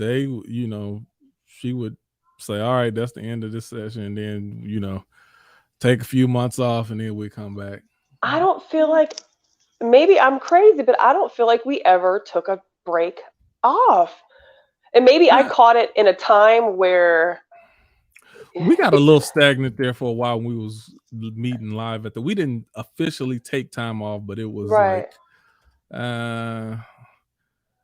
they, she would say, all right, that's the end of this session. And then, take a few months off and then we come back. I don't feel like, maybe I'm crazy, but I don't feel like we ever took a break off. And maybe I caught it in a time where we got a little stagnant there for a while when we was meeting live we didn't officially take time off, but it was right.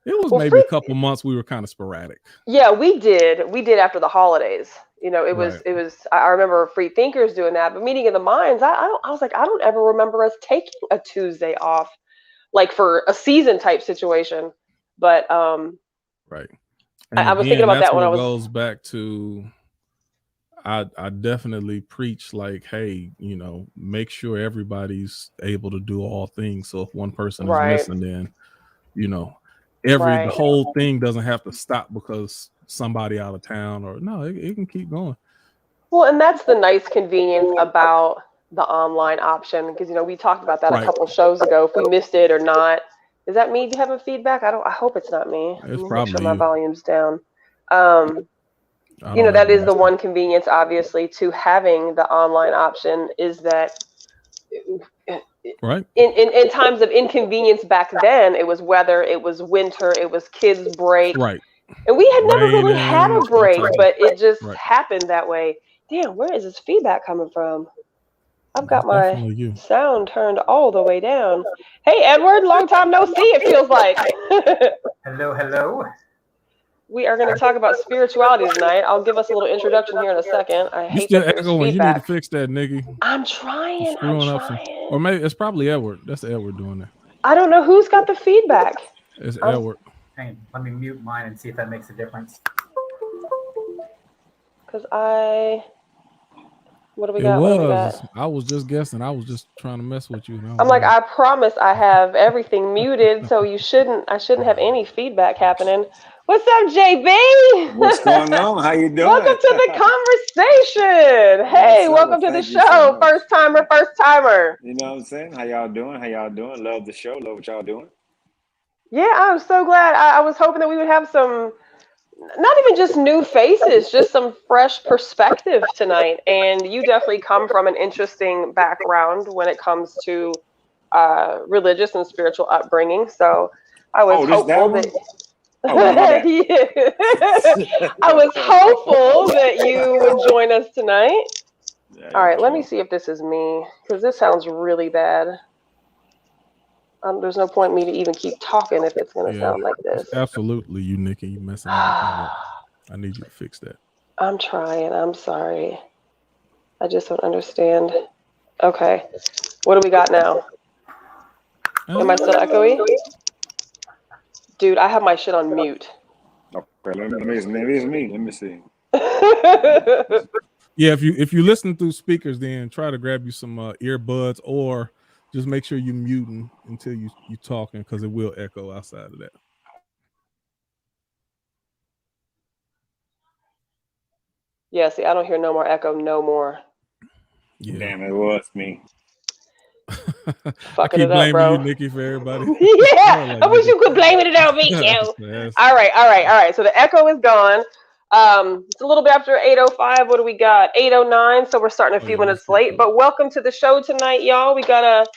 It was maybe a couple months we were kind of sporadic. Yeah, we did after the holidays. It was I remember Free Thinkers doing that, but Meeting of the Minds, I was like, I don't ever remember us taking a Tuesday off, like for a season type situation. But right. I was thinking about that when I was goes back to I definitely preach like, hey, make sure everybody's able to do all things. So if one person is missing, then the whole thing doesn't have to stop because somebody out of town, or no, it can keep going. Well, and that's the nice convenience about the online option, because we talked about that a couple of shows ago. If we missed it or not, is that me having feedback? I hope it's not me. It's probably make sure my volume's down. That is the one convenience, obviously, to having the online option, is that right in times of inconvenience back then, it was weather, it was winter, it was kids break, right, and we had never really had a break, but it just happened that way. Damn, where is this feedback coming from? I've got my sound turned all the way down. Hey, Edward, long time no see, it feels like. Hello. We are going to talk about spirituality tonight. I'll give us a little introduction here in a second. I hate that there's feedback. You need to fix that, Nikki. I'm trying. Or maybe it's probably Edward. That's Edward doing that. I don't know who's got the feedback. It's Edward. Hey, let me mute mine and see if that makes a difference. Because what do we got? I was just guessing. I was just trying to mess with you. I'm like, I promise I have everything muted, so I shouldn't have any feedback happening. What's up, JB? What's going on? How you doing? Welcome to the conversation. Hey, welcome to the show. First timer. You know what I'm saying? How y'all doing? Love the show. Love what y'all doing. Yeah, I'm so glad. I was hoping that we would have some, not even just new faces, just some fresh perspective tonight. And you definitely come from an interesting background when it comes to religious and spiritual upbringing. So I was hopeful that... I was hopeful that you would join us tonight. All right, let me see if this is me, because this sounds really bad. There's no point in me to even keep talking if it's going to sound like this. Absolutely, you, Nikki, you messing up. I need you to fix that. I'm trying. I'm sorry. I just don't understand. Okay, what do we got now? Am I still echoey? Dude, I have my shit on mute. Okay, maybe it's me. Let me see. Yeah, if you listen through speakers, then try to grab you some earbuds, or just make sure you're muting until you talking, because it will echo outside of that. Yeah, see, I don't hear no more echo, no more. Yeah. Damn, it was me. Fucking I keep blaming bro. You, Nikki, for everybody. Yeah, I wish you could blame it on me, yo. Yes. All right. So the echo is gone. It's a little bit after 8:05. What do we got? 8:09. So we're starting a few minutes late. But welcome to the show tonight, y'all. We got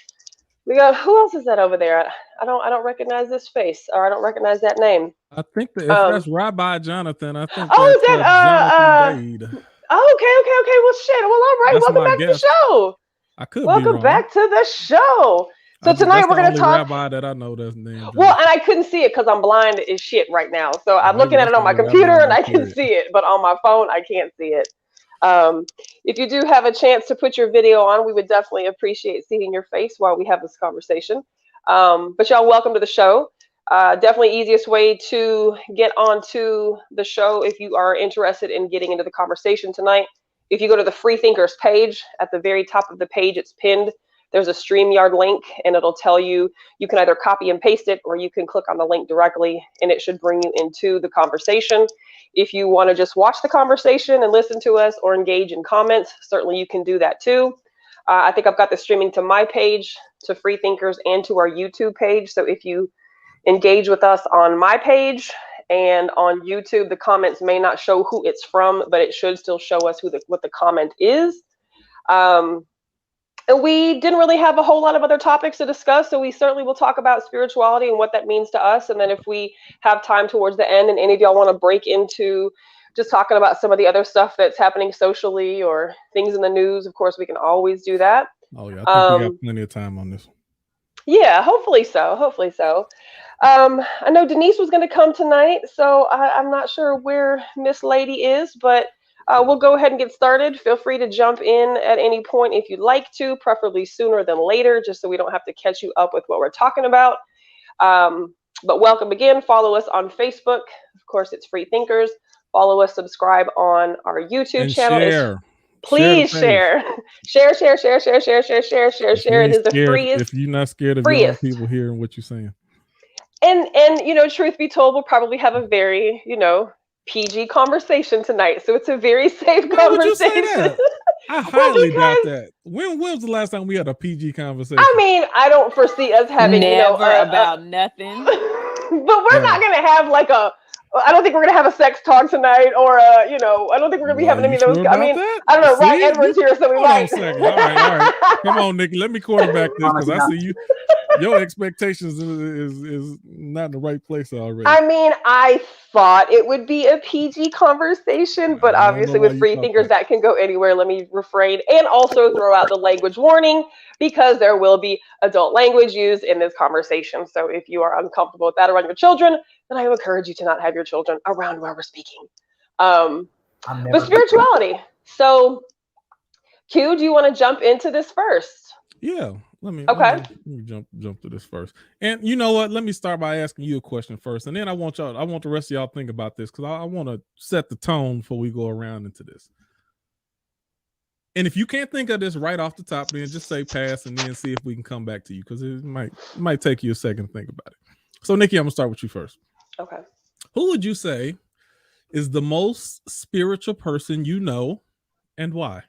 who else is that over there? I don't recognize this face, or I don't recognize that name. I think if that's Rabbi Jonathan, I think that's Jonathan Dade. Okay. Well, shit. Well, all right. Welcome back to the show. I could Welcome back to the show. So tonight we're going to talk. Rabbi that I know that's name. Well, and I couldn't see it because I'm blind as shit right now. So I'm looking at it on my computer and I can see it, but on my phone I can't see it. If you do have a chance to put your video on, we would definitely appreciate seeing your face while we have this conversation. But y'all, welcome to the show. Definitely easiest way to get onto the show if you are interested in getting into the conversation tonight. If you go to the Freethinkers page, at the very top of the page, it's pinned. There's a StreamYard link, and it'll tell you can either copy and paste it, or you can click on the link directly, and it should bring you into the conversation. If you want to just watch the conversation and listen to us, or engage in comments, certainly you can do that too. I think I've got this streaming to my page, to Freethinkers, and to our YouTube page. So if you engage with us on my page And on YouTube, the comments may not show who it's from, but it should still show us what the comment is. And we didn't really have a whole lot of other topics to discuss, so we certainly will talk about spirituality and what that means to us. And then if we have time towards the end and any of y'all want to break into just talking about some of the other stuff that's happening socially or things in the news, of course, we can always do that. Oh, yeah. I think we got plenty of time on this. Yeah, hopefully so. Hopefully so. I know Denise was going to come tonight, so I'm not sure where Miss Lady is, but we'll go ahead and get started. Feel free to jump in at any point if you'd like to, preferably sooner than later, just so we don't have to catch you up with what we're talking about. But welcome again. Follow us on Facebook. Of course, it's Free Thinkers. Follow us, subscribe on our YouTube and channel. Share. Please share. Share. It is the freest. If you're not scared of young people hearing what you're saying. And you know, truth be told, we'll probably have a very, you know, PG conversation tonight. So it's a very safe conversation. Would you say that? I highly doubt that. When was the last time we had a PG conversation? I mean, I don't foresee us having never about nothing. But we're not gonna have like I don't think we're gonna have a sex talk tonight, or you know, I don't think we're gonna be having any of those. I mean, that? I don't know. Right, Edward's here, so we might. All right. Come on, Nikki. Let me quarterback this because I see you. Your expectations is not in the right place already. I mean, I thought it would be a PG conversation, but obviously with Free Thinkers, that can go anywhere. Let me refrain and also throw out the language warning because there will be adult language used in this conversation. So if you are uncomfortable with that around your children, then I would encourage you to not have your children around where we're speaking. But spirituality. So, Q, do you want to jump into this first? Yeah. Let me jump to this first. And you know what? Let me start by asking you a question first. And then I want the rest of y'all to think about this because I want to set the tone before we go around into this. And if you can't think of this right off the top, then just say pass and then see if we can come back to you because it might take you a second to think about it. So, Nikki, I'm going to start with you first. Okay. Who would you say is the most spiritual person you know and why?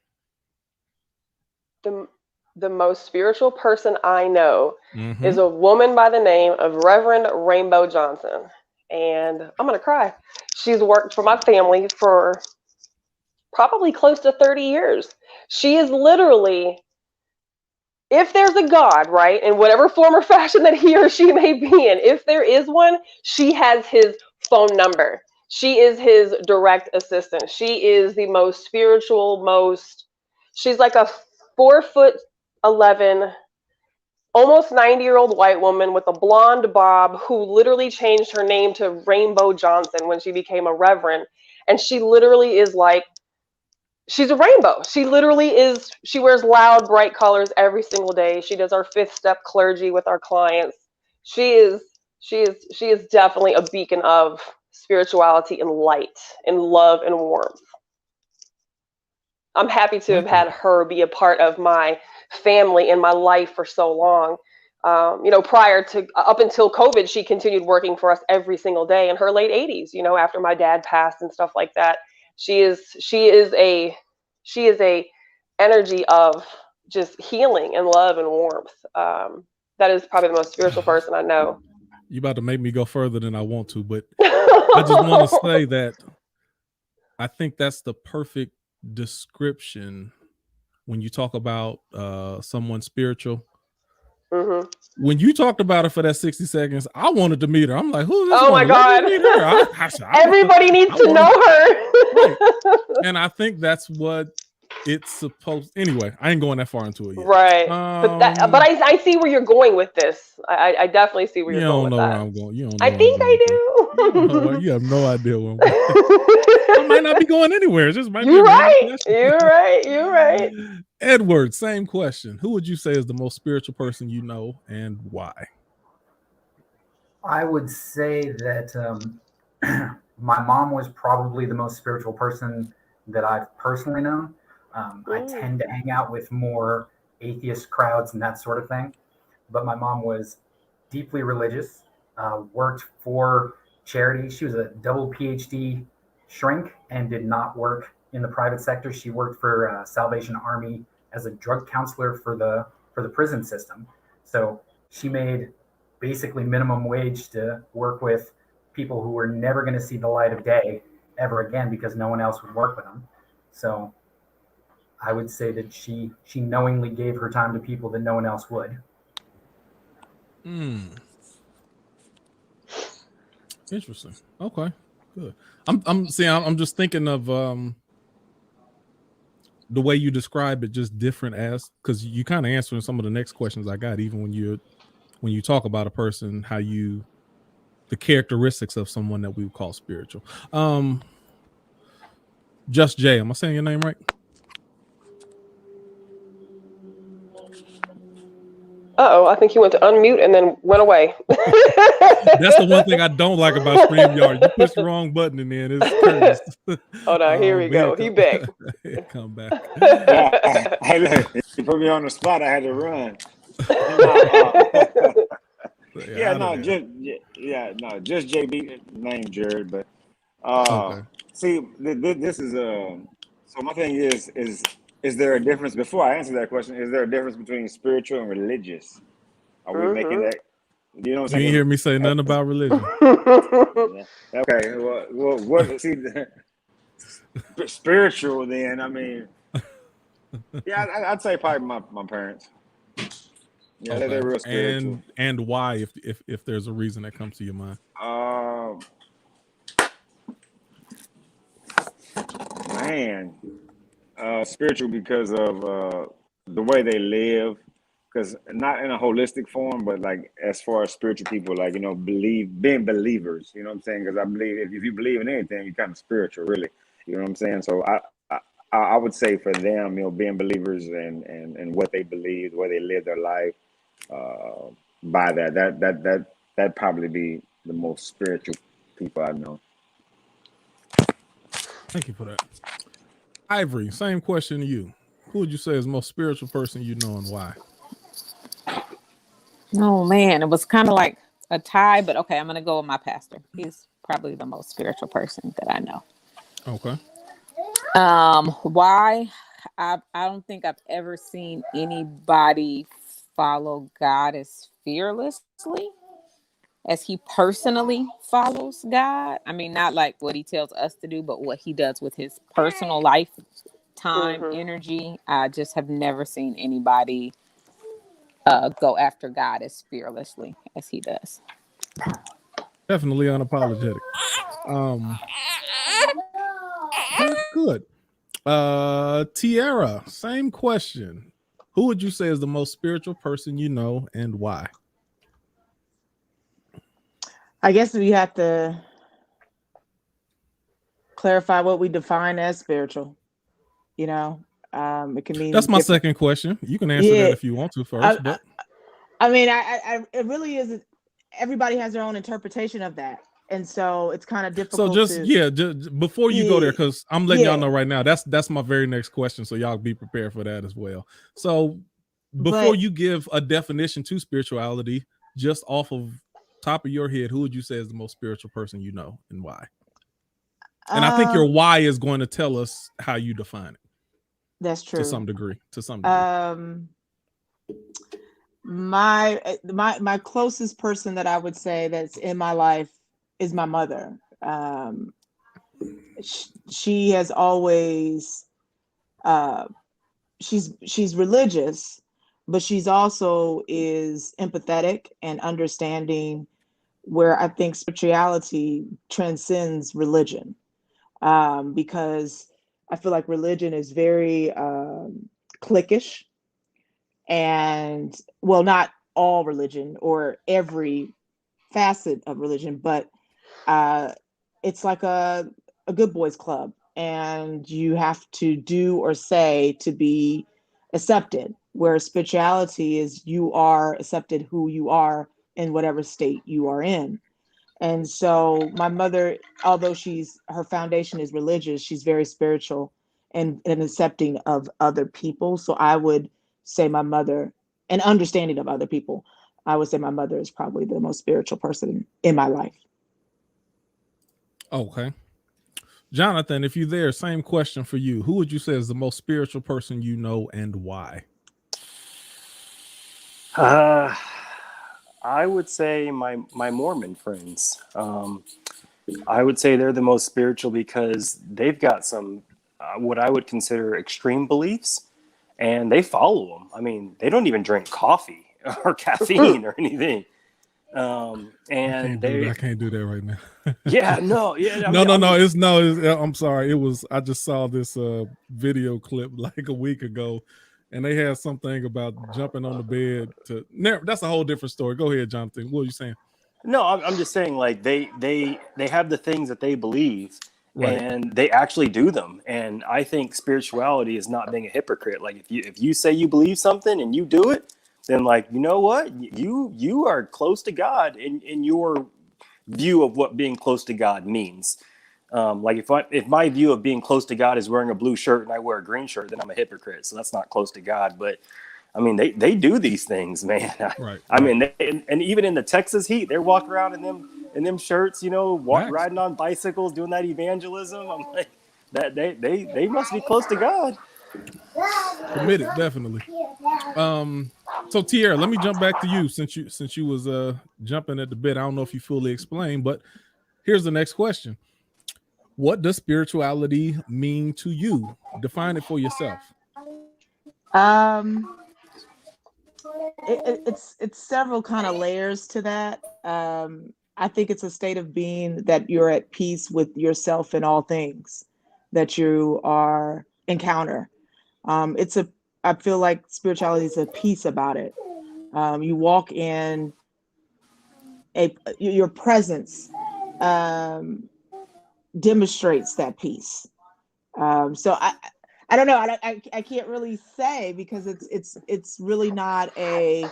The most spiritual person I know is a woman by the name of Reverend Rainbow Johnson. And I'm going to cry. She's worked for my family for probably close to 30 years. She is literally, if there's a God, right, in whatever form or fashion that he or she may be in, if there is one, she has his phone number. She is his direct assistant. She is the most spiritual, she's like a 4'11", almost 90-year-old white woman with a blonde bob who literally changed her name to Rainbow Johnson when she became a reverend. And she literally is like, she's a rainbow. She literally is, she wears loud, bright colors every single day. She does our 5th step clergy with our clients. She is definitely a beacon of spirituality and light and love and warmth. I'm happy to have had her be a part of my family and my life for so long. You know, prior to, up until COVID, she continued working for us every single day in her late 80s, you know, after my dad passed and stuff like that. She is a energy of just healing and love and warmth. That is probably the most spiritual person I know. You about to make me go further than I want to, but I just want to say that I think that's the perfect description when you talk about someone spiritual. When you talked about her for that 60 seconds, I wanted to meet her. I'm like, who is this? Oh my God. Everybody needs to know her. Right. And I think that's what it's supposed. Anyway, I ain't going that far into it yet. Right. But I see where you're going with this. I definitely see where you're going with that. Where I'm going. You don't know I think I do. You have no idea where I'm going. I might not be going anywhere. It just might You're right. You're right. Edward, same question. Who would you say is the most spiritual person you know and why? I would say that my mom was probably the most spiritual person that I've personally known. I tend to hang out with more atheist crowds and that sort of thing. But my mom was deeply religious, worked for charity. She was a double PhD shrink and did not work in the private sector. She worked for Salvation Army as a drug counselor for the prison system. So she made basically minimum wage to work with people who were never going to see the light of day ever again because no one else would work with them. So I would say that she knowingly gave her time to people that no one else would. Interesting. Okay, good. I'm just thinking of the way you describe it, just different as, because you kind of answering some of the next questions I got, even when you talk about a person, how you, the characteristics of someone that we would call spiritual. Just Jay, am I saying your name right? Uh-oh, I think he went to unmute and then went away. That's the one thing I don't like about StreamYard. You push the wrong button and then it's curtains. Hold on, here we go. He back. Come back. Yeah, hey, look, you put me on the spot. I had to run. Just JB, name Jared, but Okay. see, this is so my thing is there a difference? Before I answer that question, is there a difference between spiritual and religious? Are we making that? You know what I'm saying? You ain't hear me say nothing about religion. Okay. Well, what? See, spiritual. Then I mean, yeah, I'd say probably my parents. Yeah, Okay. they're real spiritual. And why, if there's a reason that comes to your mind? Man, spiritual because of the way they live. Because not in a holistic form, but like as far as spiritual people, like, being believers, you know what I'm saying? Because I believe if you believe in anything, you're kind of spiritual, really. You know what I'm saying? So I would say for them, being believers and what they believe, the way they live their life, by that'd probably be the most spiritual people I know. Thank you for that. Ivory, same question to you. Who would you say is the most spiritual person you know and why? Oh man, it was kind of like a tie, but okay, I'm gonna go with my pastor. He's probably the most spiritual person that I know. Okay. Why? I don't think I've ever seen anybody follow God as fearlessly as he personally follows God. I mean, not like what he tells us to do, but what he does with his personal life, time, energy. I just have never seen anybody go after God as fearlessly as he does. Definitely unapologetic. Good. Tiara, same question. Who would you say is the most spiritual person you know and why? I guess we have to clarify what we define as spiritual. It can mean that's my second question. You can answer that if you want to first. I mean, it really is. Everybody has their own interpretation of that, and so it's kind of difficult. So just before you go there, because I'm letting y'all know right now, that's my very next question. So y'all be prepared for that as well. So before you give a definition to spirituality, just off of top of your head, who would you say is the most spiritual person you know and why? And I think your why is going to tell us how you define it. That's true. To some degree. My closest person that I would say that's in my life is my mother. She has always she's religious, but she's also is empathetic and understanding, where I think spirituality transcends religion, because I feel like religion is very cliquish, and well, not all religion or every facet of religion, but it's like a good boys club, and you have to do or say to be accepted, where spirituality is you are accepted who you are in whatever state you are in. And so my mother, although her foundation is religious, she's very spiritual and accepting of other people. So I would say my mother, and understanding of other people, I would say my mother is probably the most spiritual person in my life. Okay. Jonathan, if you're there, same question for you. Who would you say is the most spiritual person you know and why? I would say my Mormon friends. I would say they're the most spiritual because they've got some what I would consider extreme beliefs, and they follow them. I mean, they don't even drink coffee or caffeine or anything. And I can't do that right now. Yeah, no, yeah, I'm sorry. I just saw this video clip like a week ago, and they had something about jumping on the bed that's a whole different story. Go ahead, Jonathan. What are you saying? No, I'm just saying, like, they have the things that they believe, right, and they actually do them. And I think spirituality is not being a hypocrite. Like, if you say you believe something and you do it, then, like, you know what, you are close to God in your view of what being close to God means. Like, if my view of being close to God is wearing a blue shirt and I wear a green shirt, then I'm a hypocrite. So that's not close to God. But I mean, they do these things, man. I mean, and even in the Texas heat, they're walking around in them shirts, you know, riding on bicycles, doing that evangelism. I'm like, that they must be close to God. Committed, definitely. So Tierra, let me jump back to you since you was jumping at the bit. I don't know if you fully explained, but here's the next question. What does spirituality mean to you? Define it for yourself. It's several kind of layers to that. I think it's a state of being that you're at peace with yourself and all things that you are encounter. I feel like spirituality is a peace about it. You walk in your presence demonstrates that peace. So I don't know. I can't really say because it's really not a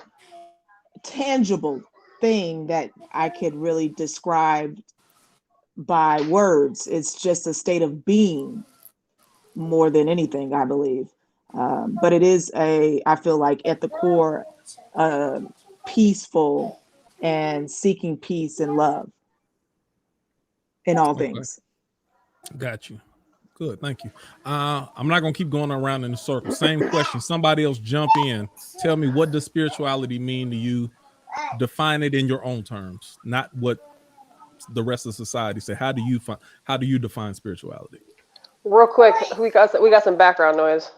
tangible thing that I could really describe by words. It's just a state of being more than anything, I believe. But it is I feel like at the core, peaceful and seeking peace and love in all things. Got you. Good, thank you. I'm not gonna keep going around in a circle. Same question. Somebody else jump in. Tell me, what does spirituality mean to you? Define it in your own terms, not what the rest of society say. How do you define spirituality? Real quick, we got some background noise.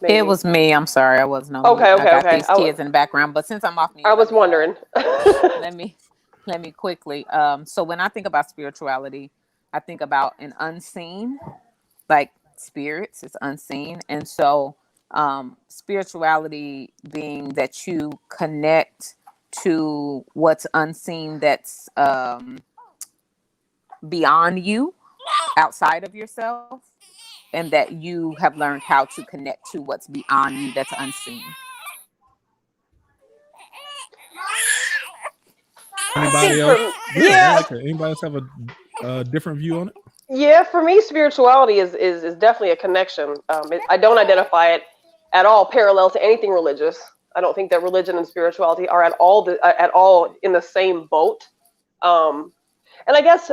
Maybe. It was me. I'm sorry, I wasn't on okay. mute. I got these kids in the background, but since I'm off mute, I was wondering. let me quickly. So when I think about spirituality, I think about an unseen, like spirits. It's unseen, and so spirituality being that you connect to what's unseen, that's beyond you, outside of yourself, and that you have learned how to connect to what's beyond you, that's unseen. Anybody else? Anybody else have a different view on it? Yeah, for me, spirituality is definitely a connection. I don't identify it at all parallel to anything religious. I don't think that religion and spirituality are at all in the same boat. And I guess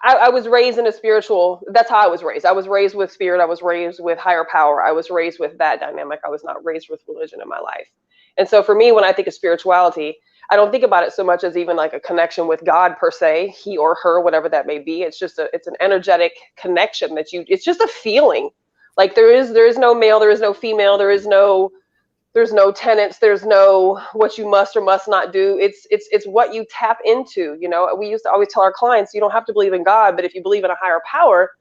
I was raised in a spiritual. That's how I was raised. I was raised with spirit. I was raised with higher power. I was raised with that dynamic. I was not raised with religion in my life. And so for me, when I think of spirituality, I don't think about it so much as even like a connection with God per se, he or her, whatever that may be. It's just it's an energetic connection it's just a feeling. Like there is no male, there is no female, there's no tenets, there's no what you must or must not do. It's what you tap into. You know, we used to always tell our clients, you don't have to believe in God, but if you believe in a higher power,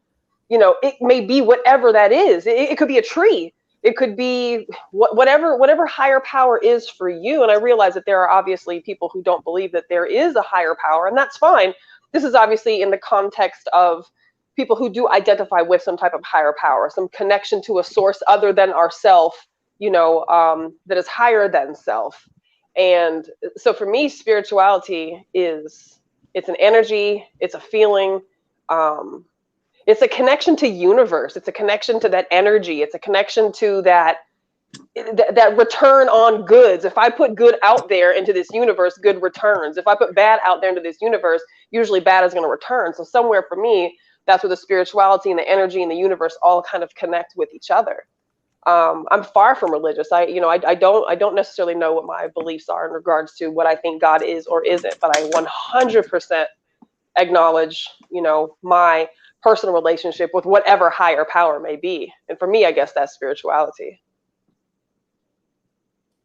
you know, it may be whatever that is. It could be a tree. It could be whatever higher power is for you. And I realize that there are obviously people who don't believe that there is a higher power, and that's fine. This is obviously in the context of people who do identify with some type of higher power, some connection to a source other than ourself, you know, that is higher than self. And so for me, spirituality it's an energy, it's a feeling, it's a connection to universe. It's a connection to that energy. It's a connection to that return on goods. If I put good out there into this universe, good returns. If I put bad out there into this universe, usually bad is going to return. So somewhere for me, that's where the spirituality and the energy and the universe all kind of connect with each other. I'm far from religious. I don't necessarily know what my beliefs are in regards to what I think God is or isn't, but I 100% acknowledge, my personal relationship with whatever higher power may be. And for me, I guess that's spirituality.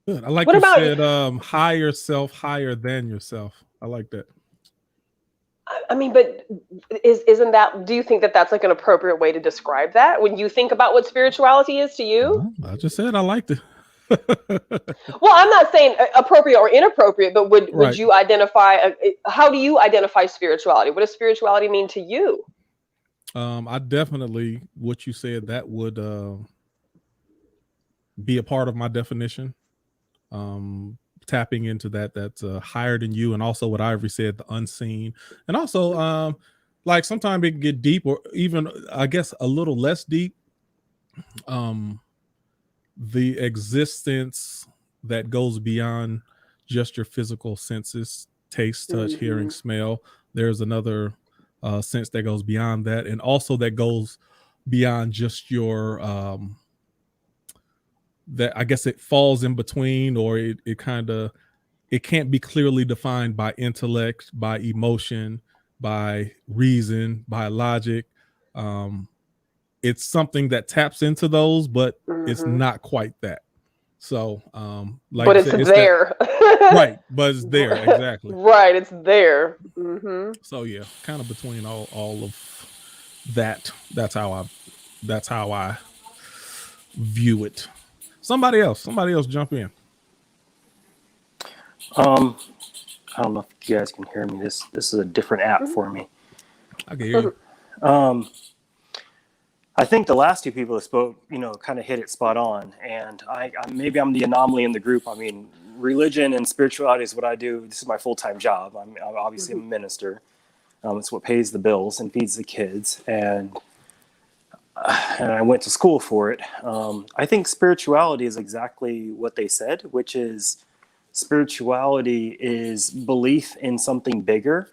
Good. I like What you about said higher self, higher than yourself. I like that. I mean, but isn't that, do you think that that's like an appropriate way to describe that when you think about what spirituality is to you? I just said I liked it. Well, I'm not saying appropriate or inappropriate, but would you identify, how do you identify spirituality? What does spirituality mean to you? I definitely, what you said, that would be a part of my definition. Tapping into that's higher than you, and also what Ivory said, the unseen, and also like sometimes it can get deep, or even I guess a little less deep. The existence that goes beyond just your physical senses, taste, touch, hearing, smell. There's another sense that goes beyond that, and also that goes beyond just your that I guess it falls in between, or it can't be clearly defined by intellect, by emotion, by reason, by logic. It's something that taps into those, but it's not quite that. So, like, but it's there, right? But it's there, exactly. Right, it's there. So yeah, kind of between all of that. That's how I view it. Somebody else jump in. I don't know if you guys can hear me. This is a different app for me. I can hear you. I think the last two people that spoke, kind of hit it spot on. And I maybe I'm the anomaly in the group. I mean, religion and spirituality is what I do. This is my full-time job. I'm obviously a minister. It's what pays the bills and feeds the kids. And I went to school for it. I think spirituality is exactly what they said, which is spirituality is belief in something bigger,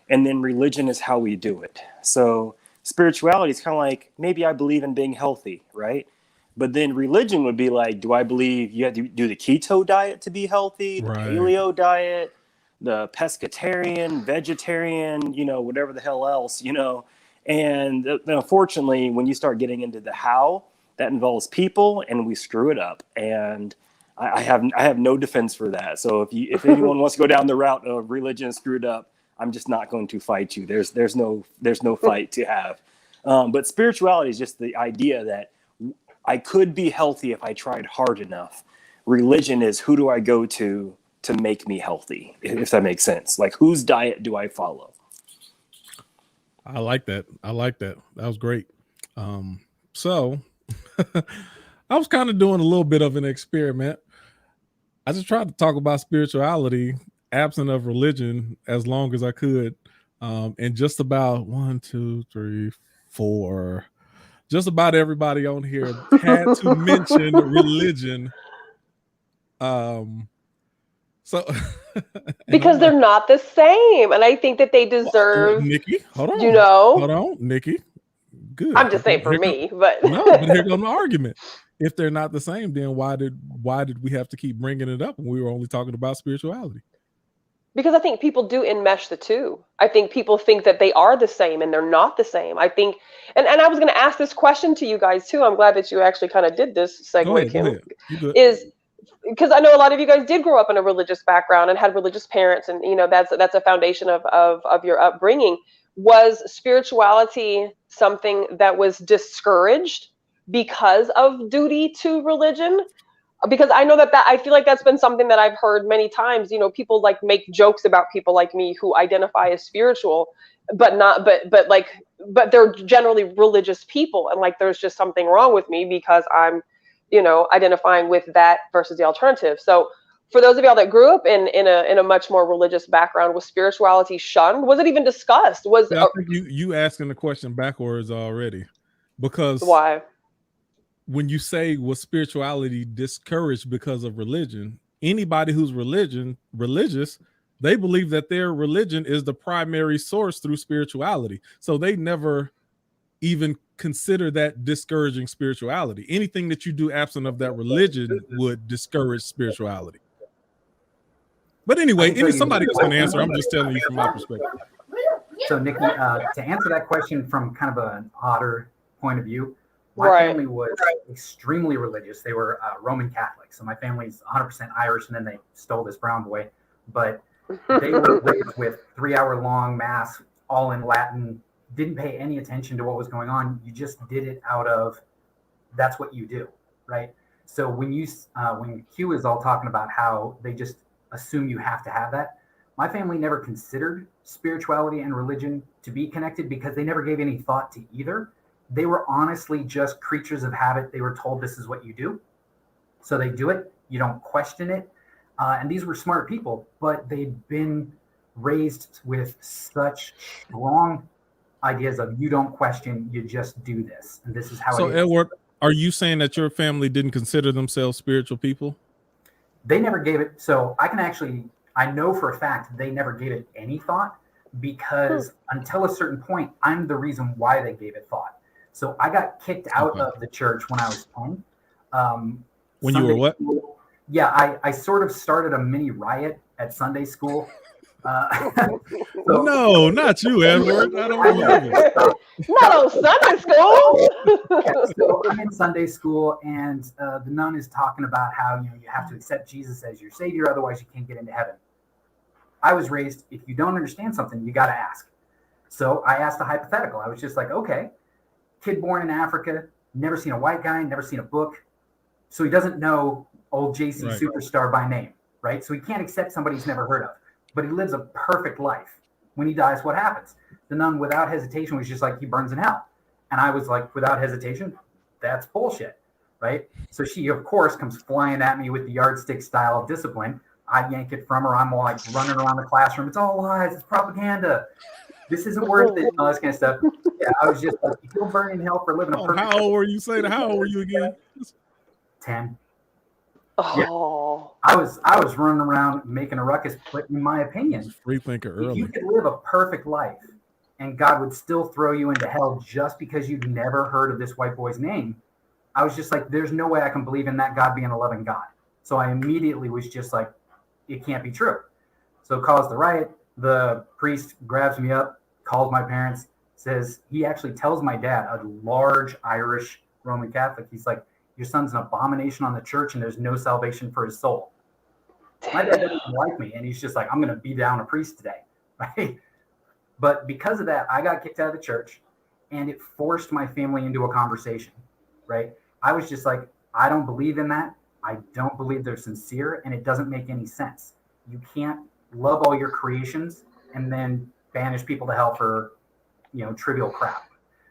and then religion is how we do it. So spirituality is kind of like, maybe I believe in being healthy, right? But then religion would be like, do I believe you have to do the keto diet to be healthy, the paleo diet, the pescatarian, vegetarian, whatever the hell else, And unfortunately, when you start getting into the how, that involves people, and we screw it up. And I have no defense for that. So if anyone wants to go down the route of religion screwed up, I'm just not going to fight you. There's no fight to have. But spirituality is just the idea that I could be healthy if I tried hard enough. Religion is, who do I go to make me healthy, if that makes sense. Like, whose diet do I follow? I like that. That was great. So I was kind of doing a little bit of an experiment. I just tried to talk about spirituality absent of religion as long as I could. And just about 1, 2, 3, 4, just about everybody on here had to mention religion. So because they're not the same, and I think that they deserve. Nikki, hold on. Hold on, Nikki. Good. I'm just saying for me, but no. But here comes my argument. If they're not the same, then why did we have to keep bringing it up when we were only talking about spirituality? Because I think people do enmesh the two. I think people think that they are the same, and they're not the same. I think, and I was going to ask this question to you guys too. I'm glad that you actually kind of did this segue, Kim. Is because I know a lot of you guys did grow up in a religious background and had religious parents, and that's a foundation of your upbringing. Was spirituality something that was discouraged because of duty to religion? Because I know that I feel like that's been something that I've heard many times. People like make jokes about people like me who identify as spiritual, but they're generally religious people, and like there's just something wrong with me because I'm identifying with that versus the alternative. So for those of y'all that grew up in a much more religious background, was spirituality shunned? Was it even discussed? I think you asking the question backwards already, because why? When you say, was spirituality discouraged because of religion, anybody who's religious, they believe that their religion is the primary source through spirituality. So they never even consider that discouraging spirituality. Anything that you do absent of that religion would discourage spirituality. But anyway, somebody else can answer. I'm just telling you from my perspective. So, Nikki, to answer that question from kind of an odder point of view, my family was extremely religious. They were Roman Catholic. So my family's 100% Irish, and then they stole this brown boy. But they were raised with 3-hour-long mass, all in Latin, didn't pay any attention to what was going on. You just did it out of, that's what you do, right? So when Q is all talking about how they just assume you have to have that, my family never considered spirituality and religion to be connected because they never gave any thought to either. They were honestly just creatures of habit. They were told this is what you do, so they do it. You don't question it. And these were smart people, but they'd been raised with such strong ideas of you don't question, you just do this. And this is how it is. So, Edward, are you saying that your family didn't consider themselves spiritual people? They never gave it. So I know for a fact they never gave it any thought because until a certain point, I'm the reason why they gave it thought. So I got kicked out of the church when I was 10. When you were what? School, yeah, I sort of started a mini riot at Sunday school. No, not you, Edward. I don't believe it. Not on Sunday school. So I'm in Sunday school, and the nun is talking about how you have to accept Jesus as your savior, otherwise you can't get into heaven. I was raised, if you don't understand something, you got to ask. So I asked a hypothetical. I was just like, okay, kid born in Africa, never seen a white guy, never seen a book, so he doesn't know old JC Superstar by name, right? So he can't accept somebody he's never heard of. But he lives a perfect life. When he dies, what happens? The nun, without hesitation, was just like, he burns in hell. And I was like, without hesitation, that's bullshit, right? So she, of course, comes flying at me with the yardstick style of discipline. I yank it from her. I'm like running around the classroom. It's all lies. It's propaganda. This isn't worth it. All this kind of stuff. Yeah, I was just like, you'll burn in hell for living a perfect life. How old were you saying? How old were you again? 10. Oh, yeah. I was running around making a ruckus, but in my opinion, free thinker early. If you could live a perfect life and God would still throw you into hell just because you'd never heard of this white boy's name, I was just like, there's no way I can believe in that God being a loving God. So I immediately was just like, it can't be true. So caused the riot. The priest grabs me up, calls my parents, says, he actually tells my dad, a large Irish Roman Catholic, he's like, your son's an abomination on the church and there's no salvation for his soul. My dad doesn't like me, and he's just like, I'm going to be down a priest today, right? But because of that, I got kicked out of the church, and it forced my family into a conversation, right? I was just like, I don't believe in that. I don't believe they're sincere, and it doesn't make any sense. You can't love all your creations and then banish people to hell for, trivial crap.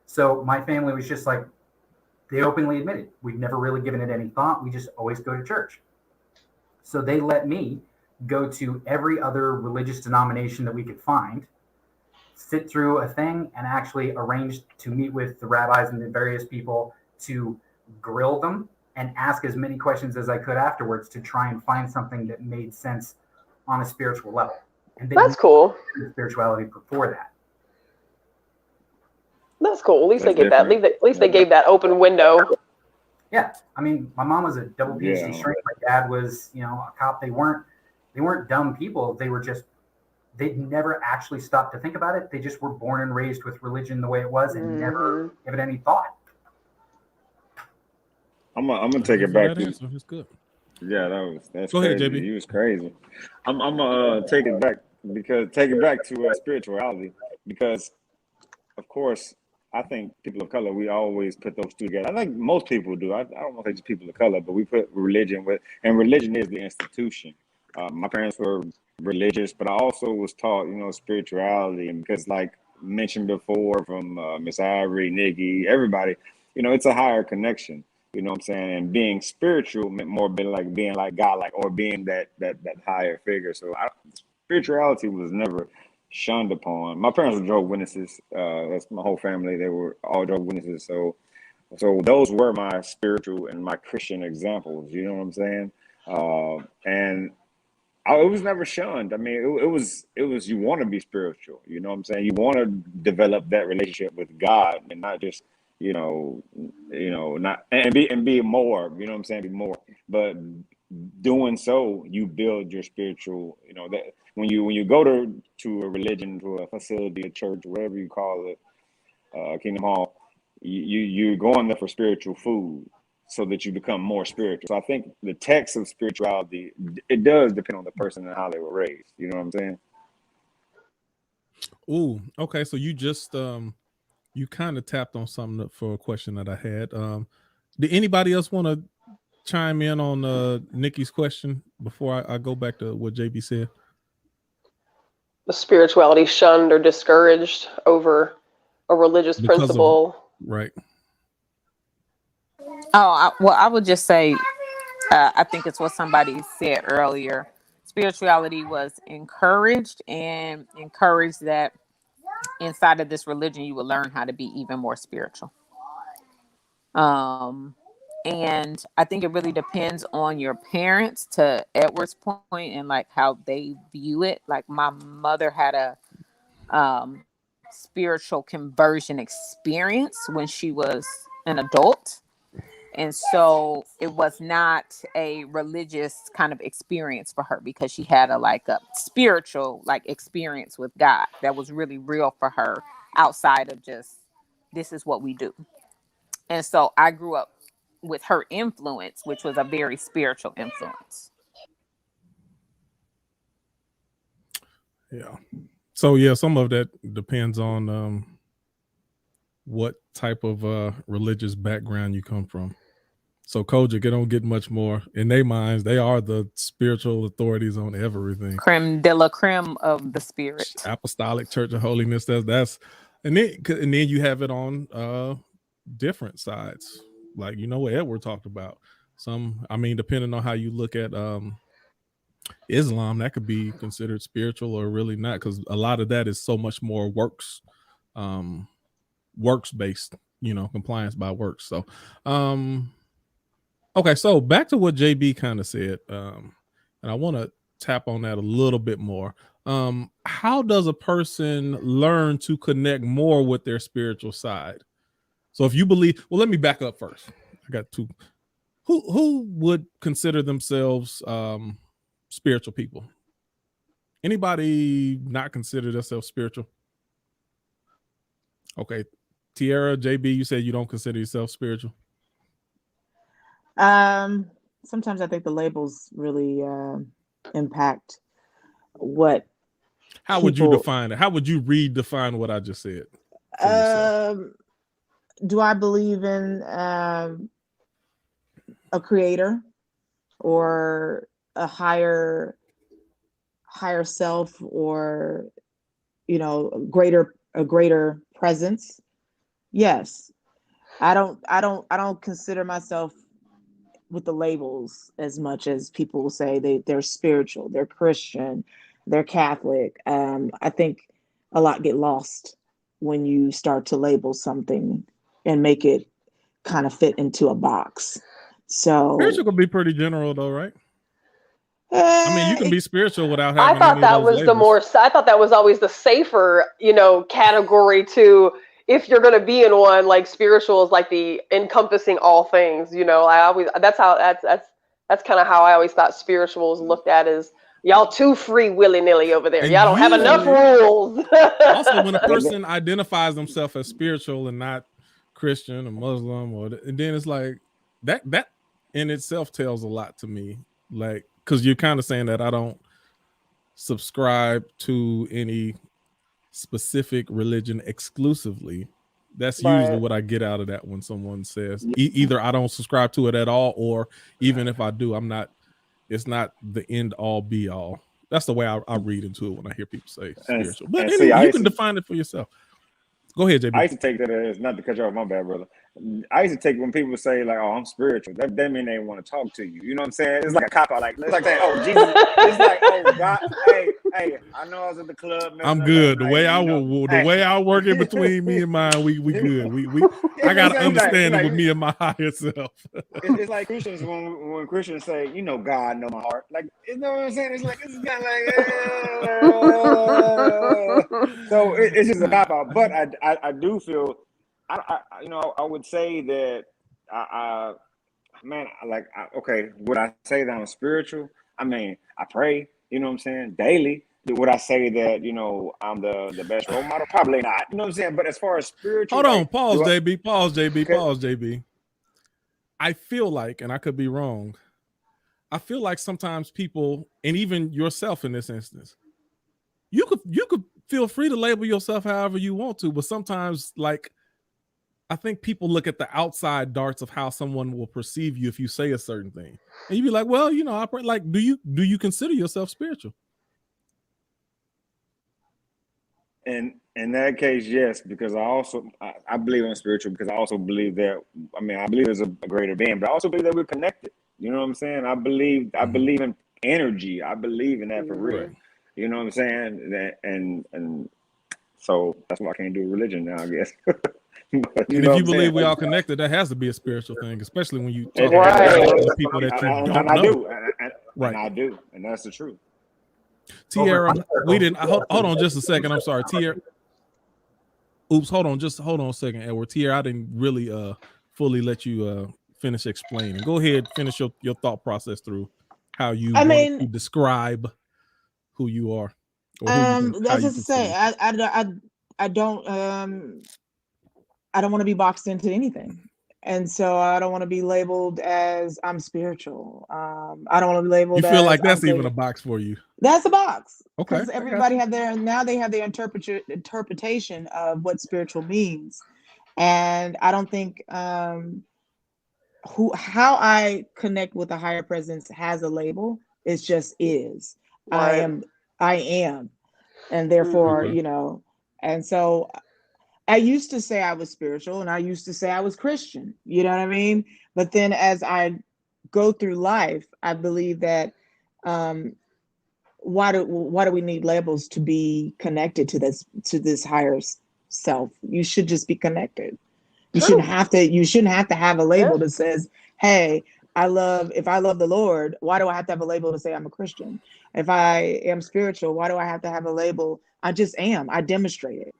So my family was just like, they openly admitted we'd never really given it any thought. We just always go to church. So they let me go to every other religious denomination that we could find, sit through a thing, and actually arrange to meet with the rabbis and the various people to grill them and ask as many questions as I could afterwards to try and find something that made sense on a spiritual level. And that's cool. Spirituality before that. That's cool. At least they gave that. At least they gave that open window. Yeah, I mean, my mom was a double PhD shrink. My dad was, a cop. They weren't dumb people. They were just, they'd never actually stopped to think about it. They just were born and raised with religion the way it was and never give it any thought. I'm gonna take it back. That's good. Yeah, that's Go crazy. ahead, JB. He was crazy. I'm gonna take it back to spirituality, because of course I think people of color, we always put those two together. I think most people do. I don't know if it's just people of color, but we put religion and religion is the institution. My parents were religious, but I also was taught, spirituality, and because like mentioned before from Miss Ivory, Nikki, everybody, it's a higher connection. You know what I'm saying? And being spiritual meant more being like God, or being that higher figure. So spirituality was never shunned upon. My parents were Jehovah's Witnesses. That's my whole family. They were all Jehovah's Witnesses. So those were my spiritual and my Christian examples. You know what I'm saying? And it was never shunned. I mean, it was you want to be spiritual. You know what I'm saying? You want to develop that relationship with God and not just not and be more, you know what I'm saying, be more. But doing so, you build your spiritual, that when you go to a religion, to a facility, a church, whatever you call it, Kingdom Hall, you're going there for spiritual food, so that you become more spiritual. So I think the text of spirituality, it does depend on the person and how they were raised. You know what I'm saying? Ooh, okay. So you just you kind of tapped on something for a question that I had. Did anybody else want to chime in on Nikki's question before I go back to what JB said? The spirituality shunned or discouraged over a religious principle. Right. Oh, I would just say, I think it's what somebody said earlier. Spirituality was encouraged, and encouraged that inside of this religion, you will learn how to be even more spiritual. And I think it really depends on your parents, to Edward's point, and like how they view it. Like my mother had a spiritual conversion experience when she was an adult. And so it was not a religious kind of experience for her, because she had a spiritual experience with God that was really real for her, outside of just, this is what we do. And so I grew up with her influence, which was a very spiritual influence. Yeah. So yeah, some of that depends on what type of religious background you come from. So Kojic, it don't get much more. In their minds, they are the spiritual authorities on everything. Creme de la creme of the spirit. Apostolic Church of Holiness. That's and then you have it on different sides. Like, what Edward talked about. Depending on how you look at Islam, that could be considered spiritual or really not, because a lot of that is so much more works based, compliance by works. So okay, so back to what JB kind of said, and I want to tap on that a little bit more. How does a person learn to connect more with their spiritual side? So if you believe, well, let me back up first. I got two. Who would consider themselves spiritual people? Anybody not consider themselves spiritual? Okay. Tiara, JB, you said you don't consider yourself spiritual. Sometimes I think the labels really impact what. How would you define it? How would you redefine what I just said? Do I believe in a creator or a higher self, or a greater presence? Yes. I don't consider myself with the labels as much as people will say they're spiritual, they're Christian, they're Catholic. I think a lot get lost when you start to label something and make it kind of fit into a box. So spiritual could be pretty general though, right? You can be spiritual without having. I thought that was I thought that was always the safer, category to, if you're going to be in one. Like spiritual is like the encompassing all things. That's kind of how I always thought spiritual was looked at, as y'all too free willy-nilly over there. Y'all don't have enough rules. Also, when a person identifies themselves as spiritual and not Christian or Muslim, and then it's like that in itself tells a lot to me. Like, because you're kind of saying that I don't subscribe to any specific religion exclusively. That's usually what I get out of that when someone says either I don't subscribe to it at all, or even if I do, it's not the end all be all. That's the way I read into it when I hear people say spiritual. But anyway, you can define it for yourself. Go ahead, JB. I used to take that as, not to cut you off, my bad, brother. I used to take when people say like, "Oh, I'm spiritual," that mean they want to talk to you. You know what I'm saying? It's like a cop out. Like, it's like saying, "Oh, Jesus." It's like, "Oh, God." Hey, I know I was at the club. I'm good. The way I work in between me and mine, we good. I got an understanding with me and my higher self. It's like Christians when Christians say, "God know my heart." Like, you know what I'm saying? It's like it's kind of like, so it's just a cop out. But I do feel I would say that okay, would I say that I'm spiritual? I mean, I pray, you know what I'm saying, daily. Would I say that, I'm the best role model? Probably not. You know what I'm saying? But as far as spiritual, Hold on, like, pause, do I, JB, pause, JB, okay, pause, JB. I feel like, and I could be wrong, I feel like sometimes people, and even yourself in this instance, you could feel free to label yourself however you want to, but sometimes, like, I think people look at the outside darts of how someone will perceive you if you say a certain thing, and you be like, well, I pray. Like, do you consider yourself spiritual? And in that case, yes, because I believe in spiritual, because I also believe that, I believe there's a greater being, but I also believe that we're connected. You know what I'm saying? I believe in energy. I believe in that for real. Right. You know what I'm saying? And so that's why I can't do religion now, I guess. But you And know if what you I'm saying? believe we all connected, that has to be a spiritual thing, especially when you And, talk and, about Right. the and, people that you and, don't I know. do, Right. and I do, and that's the truth. Tierra, we didn't. Hold on just a second. I'm sorry, Tierra. Oops, hold on a second, Edward. Tierra, I didn't really fully let you finish explaining. Go ahead, finish your thought process through how you I wanted mean, to describe who you are, or who you how that's you just to say, consider. I don't want to be boxed into anything. And so I don't want to be labeled as I'm spiritual. I don't want to be labeled You feel as like that's I'm even a box for you? That's a box, Okay, because everybody have their interpretation of what spiritual means. And I don't think how I connect with a higher presence has a label. It's just is. Right. I am. And therefore, Okay. And so I used to say I was spiritual and I used to say I was Christian, you know what I mean? But then as I go through life, I believe that why do we need labels to be connected to this higher self? You should just be connected. You shouldn't have to have a label that says, hey, if I love the Lord, why do I have to have a label to say I'm a Christian? If I am spiritual, why do I have to have a label? I just am. I demonstrate it.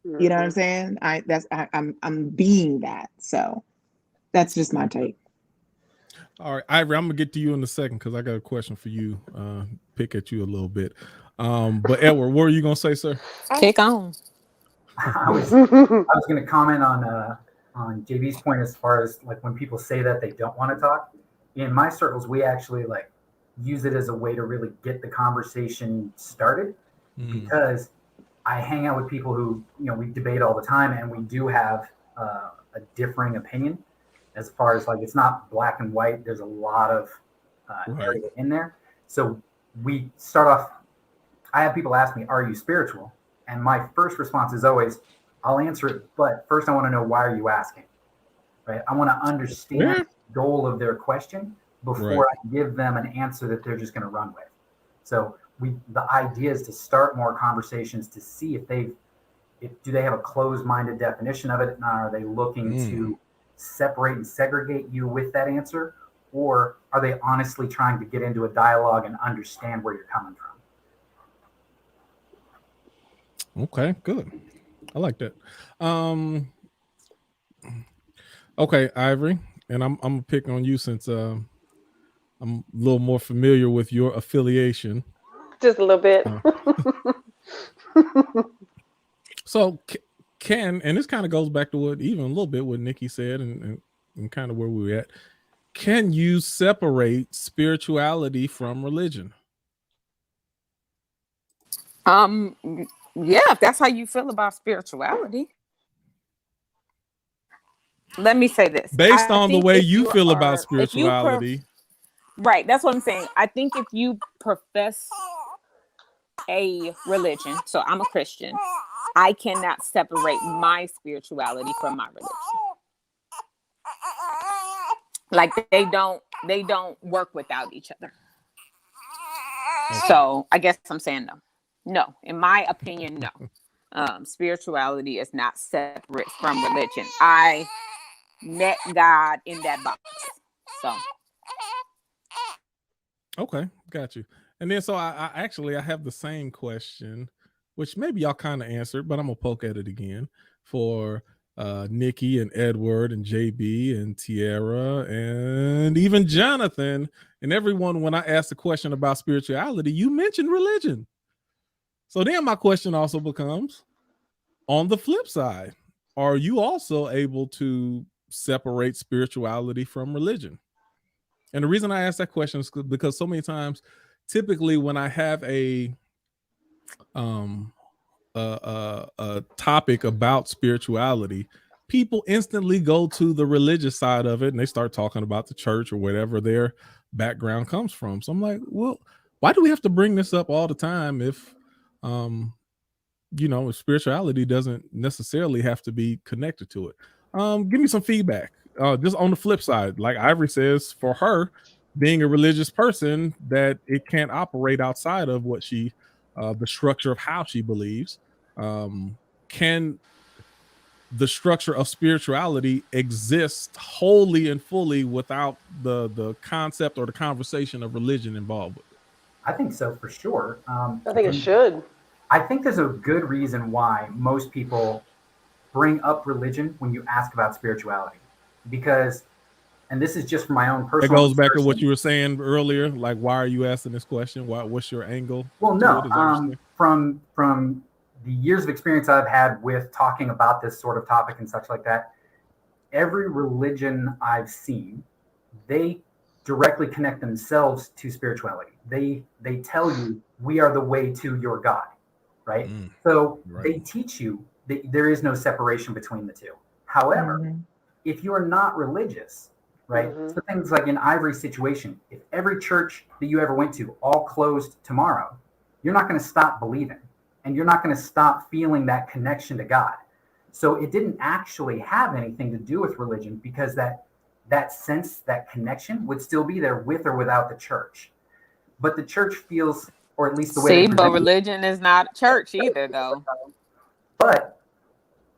You know what I'm saying? I'm being that. So that's just my take. All right, Ivory, I'm gonna get to you in a second because I got a question for you. Pick at you a little bit. But Edward, what were you gonna say, sir? Kick on. I was going to comment on JB's point as far as like when people say that they don't want to talk. In my circles, we actually like use it as a way to really get the conversation started, because I hang out with people who we debate all the time, and we do have a differing opinion as far as like it's not black and white. There's a lot of area in there. So we start off. I have people ask me, "Are you spiritual?" And my first response is always, I'll answer it, but first I want to know, why are you asking? Right? I want to understand the goal of their question before I give them an answer that they're just going to run with. So the idea is to start more conversations to see if do they have a closed-minded definition of it, and are they looking to separate and segregate you with that answer, or are they honestly trying to get into a dialogue and understand where you're coming from? Okay, good. I like that. Okay, Ivory, and I'm gonna pick on you since I'm a little more familiar with your affiliation. Just a little bit. So and this kind of goes back to what even a little bit what Nikki said and kind of where we were at. Can you separate spirituality from religion? Yeah, if that's how you feel about spirituality. Let me say this. Based on the way you feel about spirituality. Right, that's what I'm saying. I think if you profess a religion, so I'm a Christian, I cannot separate my spirituality from my religion. Like they don't work without each other. Okay. So I guess I'm saying no. No, in my opinion, no. Spirituality is not separate from religion. I met God in that box. So okay, got you. And then so I actually have the same question, which maybe y'all kind of answered, but I'm gonna poke at it again for Nikki and Edward and JB and Tierra and even Jonathan and everyone, when I asked the question about spirituality, you mentioned religion. So then my question also becomes, on the flip side, are you also able to separate spirituality from religion? And the reason I ask that question is because so many times, typically when I have a topic about spirituality, people instantly go to the religious side of it and they start talking about the church or whatever their background comes from. So I'm like, well, why do we have to bring this up all the time if if spirituality doesn't necessarily have to be connected to it? Give me some feedback. Just on the flip side, like Ivory says, for her, being a religious person, that it can't operate outside of what she the structure of how she believes. Can the structure of spirituality exist wholly and fully without the concept or the conversation of religion involved with it? I think so, for sure. I think it should. I think there's a good reason why most people bring up religion when you ask about spirituality, because, and this is just from my own personal. It goes back to what you were saying earlier. Like, why are you asking this question? What's your angle? Well, no, from the years of experience I've had with talking about this sort of topic and such like that, every religion I've seen, they directly connect themselves to spirituality. They tell you, we are the way to your God, right? So they teach you that there is no separation between the two. However, if you are not religious, right? So things like in Ivory's situation, if every church that you ever went to all closed tomorrow, you're not going to stop believing, and you're not going to stop feeling that connection to God. So it didn't actually have anything to do with religion, because that sense, that connection would still be there with or without the church. But the church feels, or at least the way. See, but religion is not church either, though. But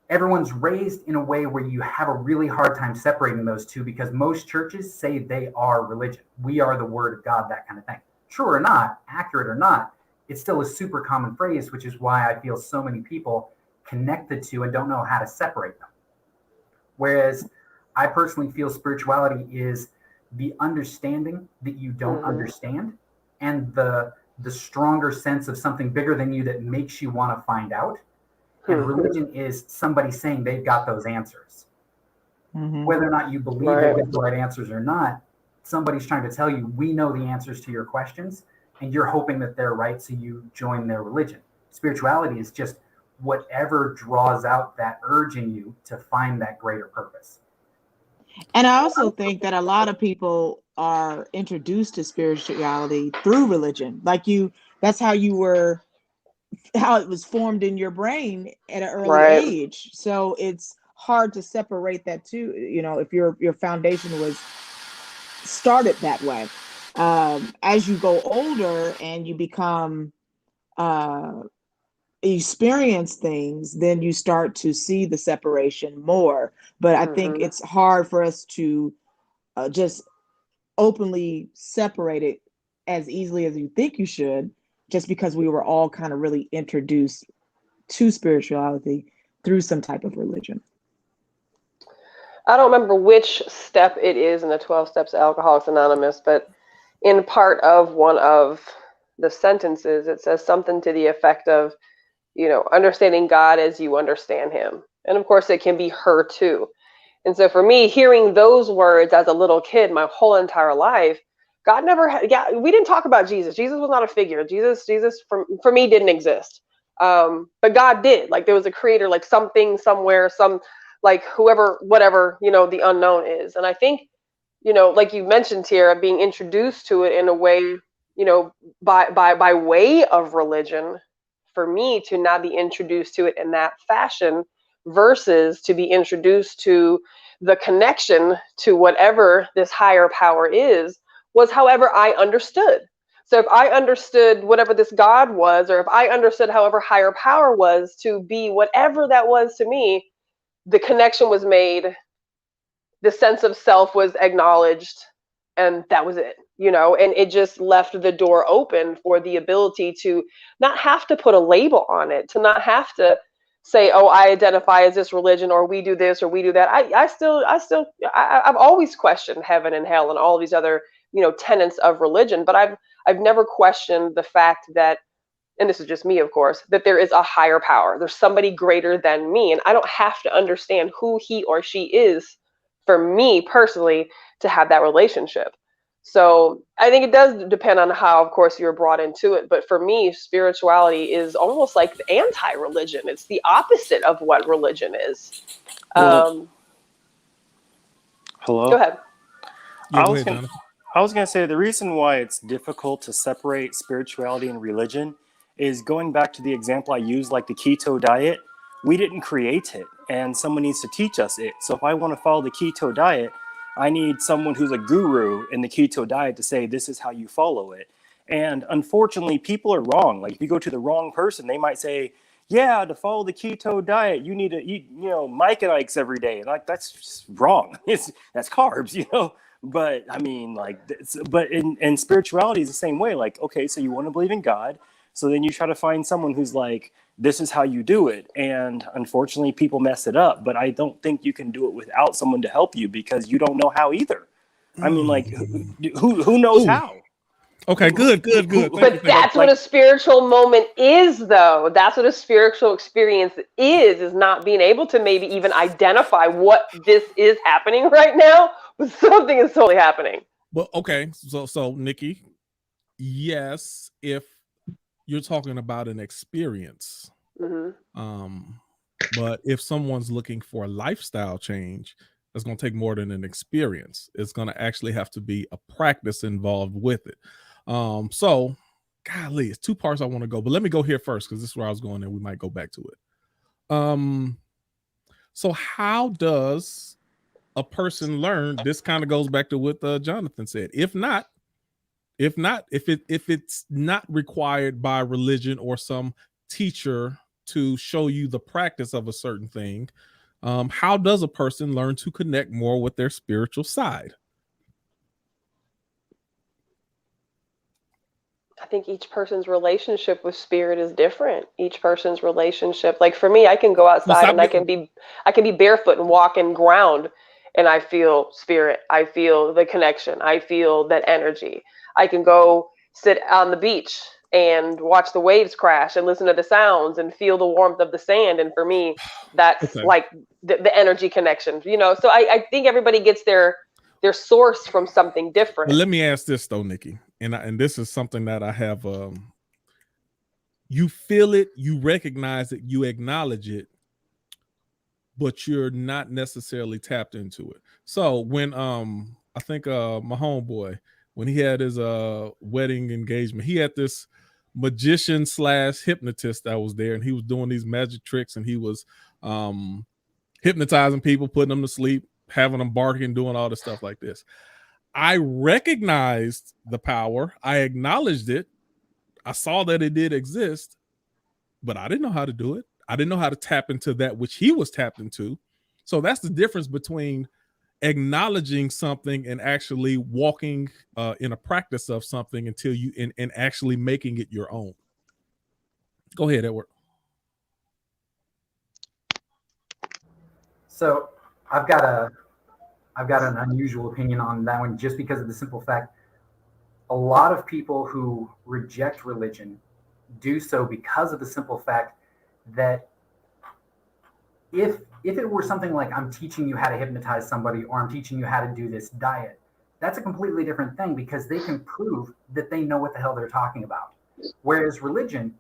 everyone's raised in a way where you have a really hard time separating those two, because most churches say they are religion. We are the word of God, that kind of thing. True or not, accurate or not, it's still a super common phrase, which is why I feel so many people connect the two and don't know how to separate them. Whereas I personally feel spirituality is the understanding that you don't understand, and the stronger sense of something bigger than you that makes you want to find out. And religion is somebody saying they've got those answers. Whether or not you believe they've got the right answers or not, somebody's trying to tell you, we know the answers to your questions, and you're hoping that they're right, so you join their religion. Spirituality is just whatever draws out that urge in you to find that greater purpose. And I also think that a lot of people are introduced to spirituality through religion. Like that's how it was formed in your brain at an early age. So it's hard to separate that too. If your foundation was started that way. As you go older and you become experience things, then you start to see the separation more. But I think it's hard for us to just openly separate it as easily as you think you should, just because we were all kind of really introduced to spirituality through some type of religion. I don't remember which step it is in the 12 Steps to Alcoholics Anonymous, but in part of one of the sentences, it says something to the effect of, understanding God as you understand him. And of course, it can be her too. And so for me, hearing those words as a little kid, my whole entire life, God never had, we didn't talk about Jesus. Jesus was not a figure. Jesus for me didn't exist. But God did. Like, there was a creator, like something, somewhere, like whoever, whatever, the unknown is. And I think, like you mentioned here, being introduced to it in a way, by way of religion, for me to not be introduced to it in that fashion versus to be introduced to the connection to whatever this higher power is, was however I understood. So if I understood whatever this God was, or if I understood however higher power was to be whatever that was to me, the connection was made, the sense of self was acknowledged, and that was it, and it just left the door open for the ability to not have to put a label on it, to not have to say, oh, I identify as this religion, or we do this or we do that. I've always questioned heaven and hell and all of these other, tenets of religion, but I've never questioned the fact that, and this is just me, of course, that there is a higher power. There's somebody greater than me, and I don't have to understand who he or she is for me personally to have that relationship. So I think it does depend on how, of course, you're brought into it. But for me, spirituality is almost like the anti-religion. It's the opposite of what religion is. Hello? Go ahead. Yeah, I was going to say the reason why it's difficult to separate spirituality and religion is going back to the example I used, like the keto diet. We didn't create it, and someone needs to teach us it. So if I want to follow the keto diet, I need someone who's a guru in the keto diet to say, this is how you follow it. And unfortunately, people are wrong. Like if you go to the wrong person, they might say, yeah, to follow the keto diet, you need to eat, Mike and Ike's every day. And like, that's just wrong. That's carbs, But I mean, but in spirituality is the same way. Like, okay, so you want to believe in God. So then you try to find someone who's like, this is how you do it. And unfortunately, people mess it up. But I don't think you can do it without someone to help you because you don't know how either. I mean, like, who knows how? Okay, good. But that's what a spiritual moment is, though. That's what a spiritual experience is not being able to maybe even identify what this is happening right now, but something is totally happening. Well, okay, so Nikki, yes, if you're talking about an experience, but if someone's looking for a lifestyle change, it's going to take more than an experience. It's going to actually have to be a practice involved with it. So, golly, it's two parts I want to go, but let me go here first because this is where I was going, and we might go back to it. So how does a person learn? This kind of goes back to what Jonathan said. If it's not required by religion or some teacher to show you the practice of a certain thing, how does a person learn to connect more with their spiritual side? I think each person's relationship with spirit is different. Each person's relationship, like for me, I can go outside and I can be barefoot and walk in ground, and I feel spirit. I feel the connection. I feel that energy. I can go sit on the beach and watch the waves crash and listen to the sounds and feel the warmth of the sand. And for me, that's like the energy connection, So I think everybody gets their source from something different. But let me ask this though, Nikki, and this is something that I have. You feel it, you recognize it, you acknowledge it, but you're not necessarily tapped into it. So when I think my homeboy, when he had his wedding engagement, he had this magician / hypnotist that was there, and he was doing these magic tricks, and he was hypnotizing people, putting them to sleep, having them barking, doing all this stuff like this. I recognized the power. I acknowledged it. I saw that it did exist, but I didn't know how to do it. I didn't know how to tap into that which he was tapped into. So that's the difference between acknowledging something and actually walking in a practice of something until you and actually making it your own. Go ahead, Edward. So I've got an unusual opinion on that one, just because of the simple fact a lot of people who reject religion do so because of the simple fact that if it were something like I'm teaching you how to hypnotize somebody or I'm teaching you how to do this diet, that's a completely different thing because they can prove that they know what the hell they're talking about. Whereas religion,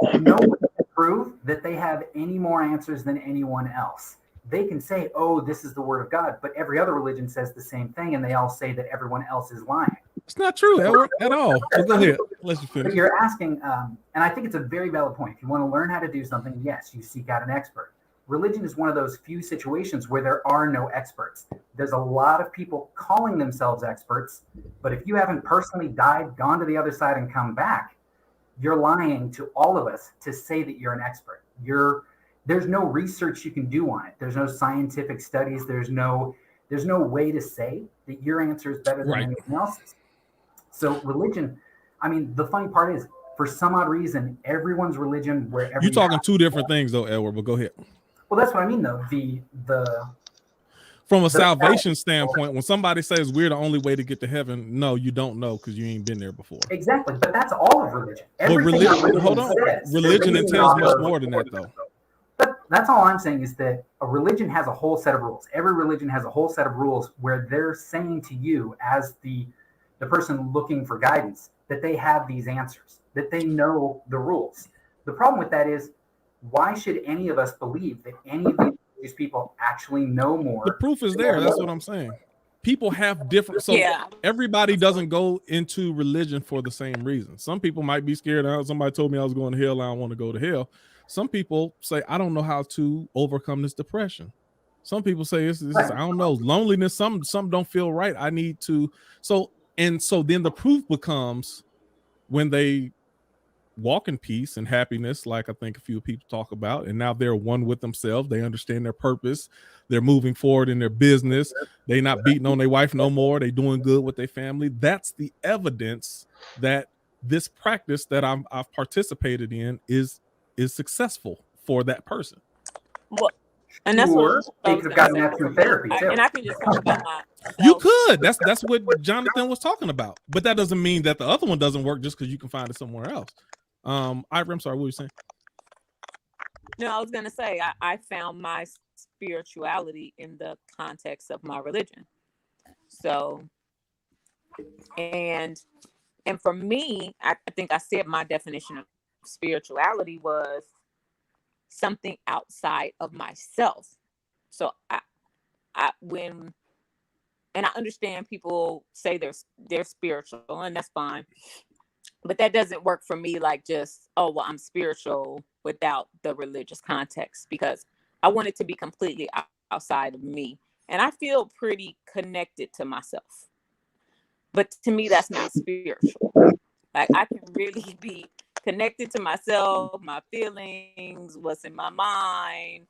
no one can prove that they have any more answers than anyone else. They can say, oh, this is the word of God, but every other religion says the same thing, and they all say that everyone else is lying. It's not true, Edward, at all. But go ahead. Let's finish. But you're asking, and I think it's a very valid point. If you want to learn how to do something, yes, you seek out an expert. Religion is one of those few situations where there are no experts. There's a lot of people calling themselves experts, but if you haven't personally died, gone to the other side, and come back, you're lying to all of us to say that you're an expert. There's no research you can do on it. There's no scientific studies. There's no way to say that your answer is better than anyone else's. So religion, I mean, the funny part is for some odd reason, everyone's religion, wherever you're talking two different things though, Edward, but go ahead. Well, that's what I mean though. From a salvation standpoint, when somebody says we're the only way to get to heaven, no, you don't know because you ain't been there before. Exactly, but that's all of religion. But religion, hold on, religion entails much more than that though. But that's all I'm saying is that a religion has a whole set of rules. Every religion has a whole set of rules where they're saying to you as the person looking for guidance that they have these answers, that they know the rules. The problem with that is, why should any of us believe that any of these people actually know more? The proof is there. That's what I'm saying. People have different. So everybody doesn't go into religion for the same reason. Some people might be scared. Somebody told me I was going to hell. I don't want to go to hell. Some people say, I don't know how to overcome this depression. Some people say, I don't know, loneliness. Some don't feel right. I need to. So then the proof becomes when they walk in peace and happiness, like I think a few people talk about, and now they're one with themselves. They understand their purpose. They're moving forward in their business. They're not beating on their wife no more. They're doing good with their family. That's the evidence that this practice that I've participated in is successful for that person. Well, and that's what they could have gotten that through therapy too. And I can just talk about myself. You could. That's what Jonathan was talking about. But that doesn't mean that the other one doesn't work just because you can find it somewhere else. Ivory, I'm sorry, what were you saying? No, I was gonna say I found my spirituality in the context of my religion. So, and for me, I think I said my definition of spirituality was something outside of myself. So I understand people say they're spiritual, and that's fine. But that doesn't work for me like just, oh, well, I'm spiritual without the religious context, because I want it to be completely outside of me. And I feel pretty connected to myself. But to me, that's not spiritual. Like, I can really be connected to myself, my feelings, what's in my mind,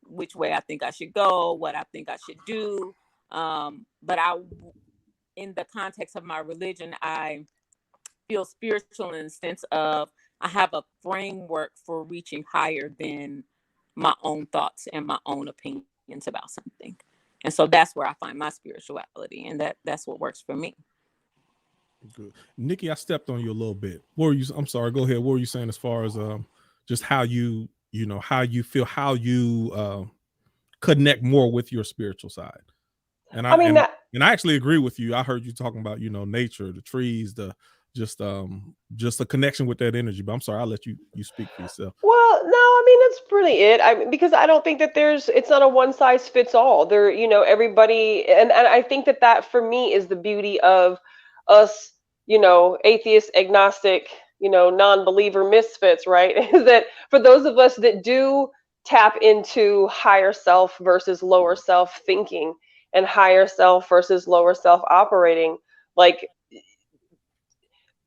which way I think I should go, what I think I should do. But in the context of my religion, I feel spiritual in the sense of I have a framework for reaching higher than my own thoughts and my own opinions about something. And so that's where I find my spirituality, and that's what works for me. Good. Nikki, I stepped on you a little bit. What were you? I'm sorry. Go ahead. What were you saying as far as just how you how you feel, how you connect more with your spiritual side? And I I actually agree with you. I heard you talking about nature, the trees, just a connection with that energy. But I'm sorry, I'll let you speak for yourself. Well, no, I mean, that's really it. Because I don't think that it's not a one size fits all. There, everybody, and I think that for me is the beauty of us, atheist, agnostic, non-believer misfits, right? Is that for those of us that do tap into higher self versus lower self thinking, and higher self versus lower self operating, like,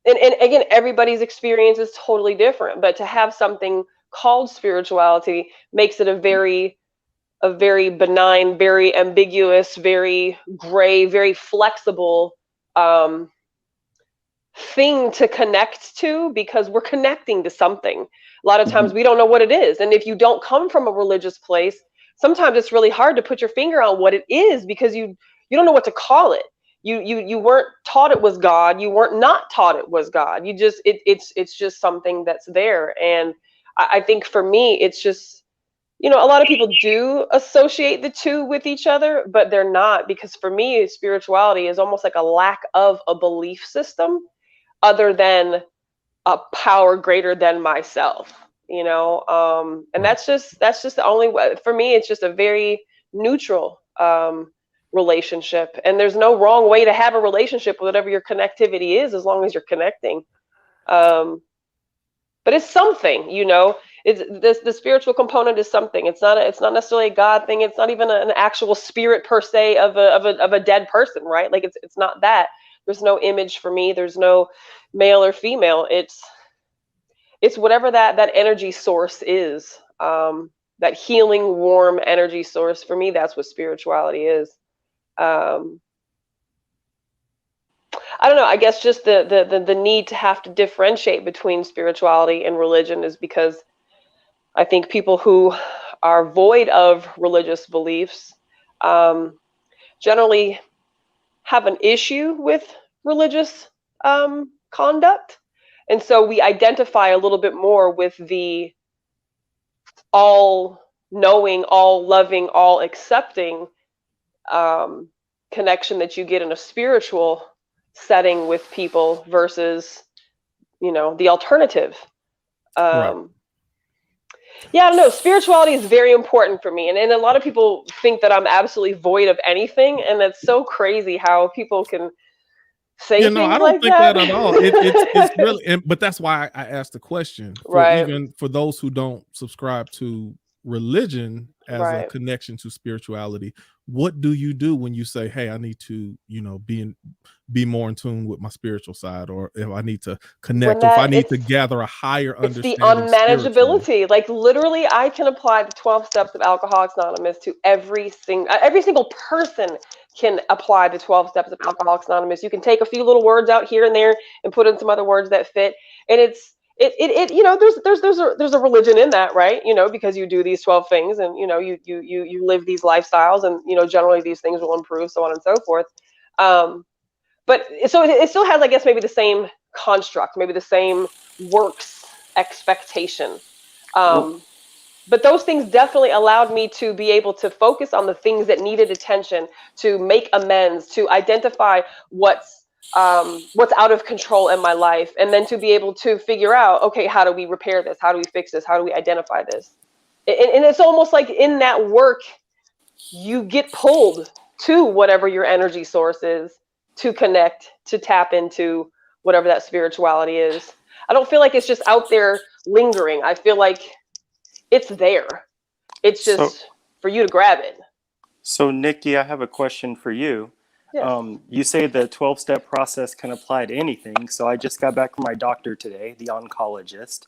and again, everybody's experience is totally different, but to have something called spirituality makes it a very benign, very ambiguous, very gray, very flexible thing to connect to, because we're connecting to something. A lot of times we don't know what it is. And if you don't come from a religious place, sometimes it's really hard to put your finger on what it is, because you don't know what to call it. You weren't taught it was God. You weren't not taught it was God. You just it's just something that's there. And I think for me, it's just, a lot of people do associate the two with each other, but they're not, because for me, spirituality is almost like a lack of a belief system other than a power greater than myself, and that's just the only way. For me, it's just a very neutral relationship, and there's no wrong way to have a relationship with whatever your connectivity is, as long as you're connecting. But it's something, it's the spiritual component is something. It's not necessarily a God thing. It's not even an actual spirit per se of a dead person, right? Like, it's not that. There's no image for me. There's no male or female. It's whatever that energy source is, that healing, warm energy source. For me, that's what spirituality is. I I don't know. I guess just the need to have to differentiate between spirituality and religion is because I think people who are void of religious beliefs generally have an issue with religious conduct. And so we identify a little bit more with the all knowing, all loving, all accepting connection that you get in a spiritual setting with people versus, the alternative. Right. Yeah, I don't know. Spirituality is very important for me. And a lot of people think that I'm absolutely void of anything. And that's so crazy how people can say I things don't like think that. that at all. It's really, but that's why I asked the question Right. even for those who don't subscribe to religion as a Right. connection to spirituality. What do you do when you say, "Hey, I need to, be more in tune with my spiritual side," or if I need to connect, or if I need to gather a higher It's the understanding spiritually? unmanageability. Like literally, I can apply the 12 steps of Alcoholics Anonymous to every single person can apply the 12 steps of Alcoholics Anonymous. You can take a few little words out here and there and put in some other words that fit, and there's a religion in that, right? Because you do these 12 things, and you live these lifestyles, and generally these things will improve, so on and so forth. But so it still has, I guess, maybe the same construct, maybe the same works expectation. But those things definitely allowed me to be able to focus on the things that needed attention, to make amends, to identify what's out of control in my life, and then to be able to figure out, okay, how do we repair this? How do we fix this? How do we identify this? And it's almost like in that work, you get pulled to whatever your energy source is, to connect, to tap into whatever that spirituality is. I don't feel like it's just out there lingering. I feel like it's there. It's just for you to grab it. So, Nikki, I have a question for you. Yes. You say the 12-step process can apply to anything. So I just got back from my doctor today, the oncologist,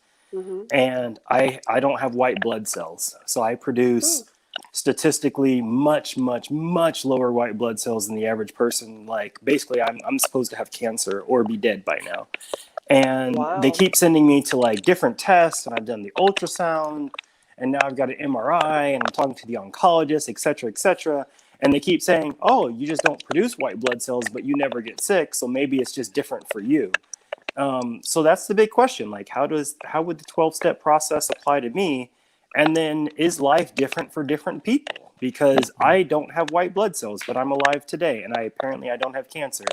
and I don't have white blood cells. So I produce statistically much, much, much lower white blood cells than the average person. Like basically I'm supposed to have cancer or be dead by now. And they keep sending me to like different tests, and I've done the ultrasound, and now I've got an MRI, and I'm talking to the oncologist, et cetera, et cetera. And they keep saying, oh, you just don't produce white blood cells, but you never get sick. So maybe it's just different for you. So that's the big question. Like, how would the 12-step process apply to me? And then is life different for different people? Because I don't have white blood cells, but I'm alive today. And I don't have cancer,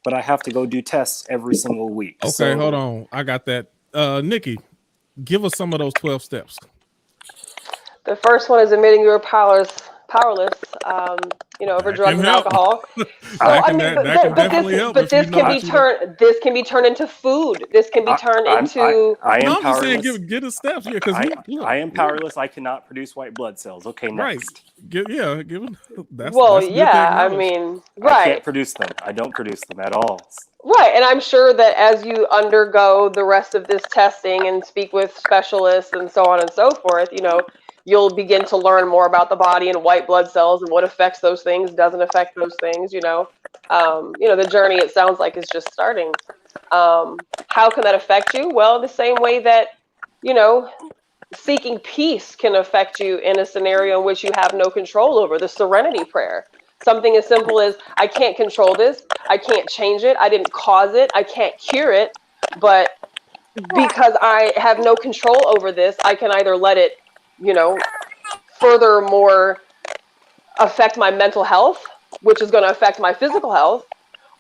but I have to go do tests every single week. Okay, hold on. I got that. Nikki, give us some of those 12 steps. The first one is admitting you were powerless, over drugs and alcohol. So this can be turned into food. This can be turned into. I am powerless. I'm just saying, get the steps. Yeah, because I am powerless. I cannot produce white blood cells. Okay, next. Right. Give them. That's I mean, right. I can't produce them. I don't produce them at all. Right, and I'm sure that as you undergo the rest of this testing and speak with specialists and so on and so forth, you'll begin to learn more about the body and white blood cells and what affects those things, doesn't affect those things, the journey, it sounds like, is just starting. How can that affect you? Well, the same way that, seeking peace can affect you in a scenario in which you have no control over, the serenity prayer. Something as simple as, I can't control this, I can't change it, I didn't cause it, I can't cure it, but because I have no control over this, I can either let it furthermore affect my mental health, which is going to affect my physical health,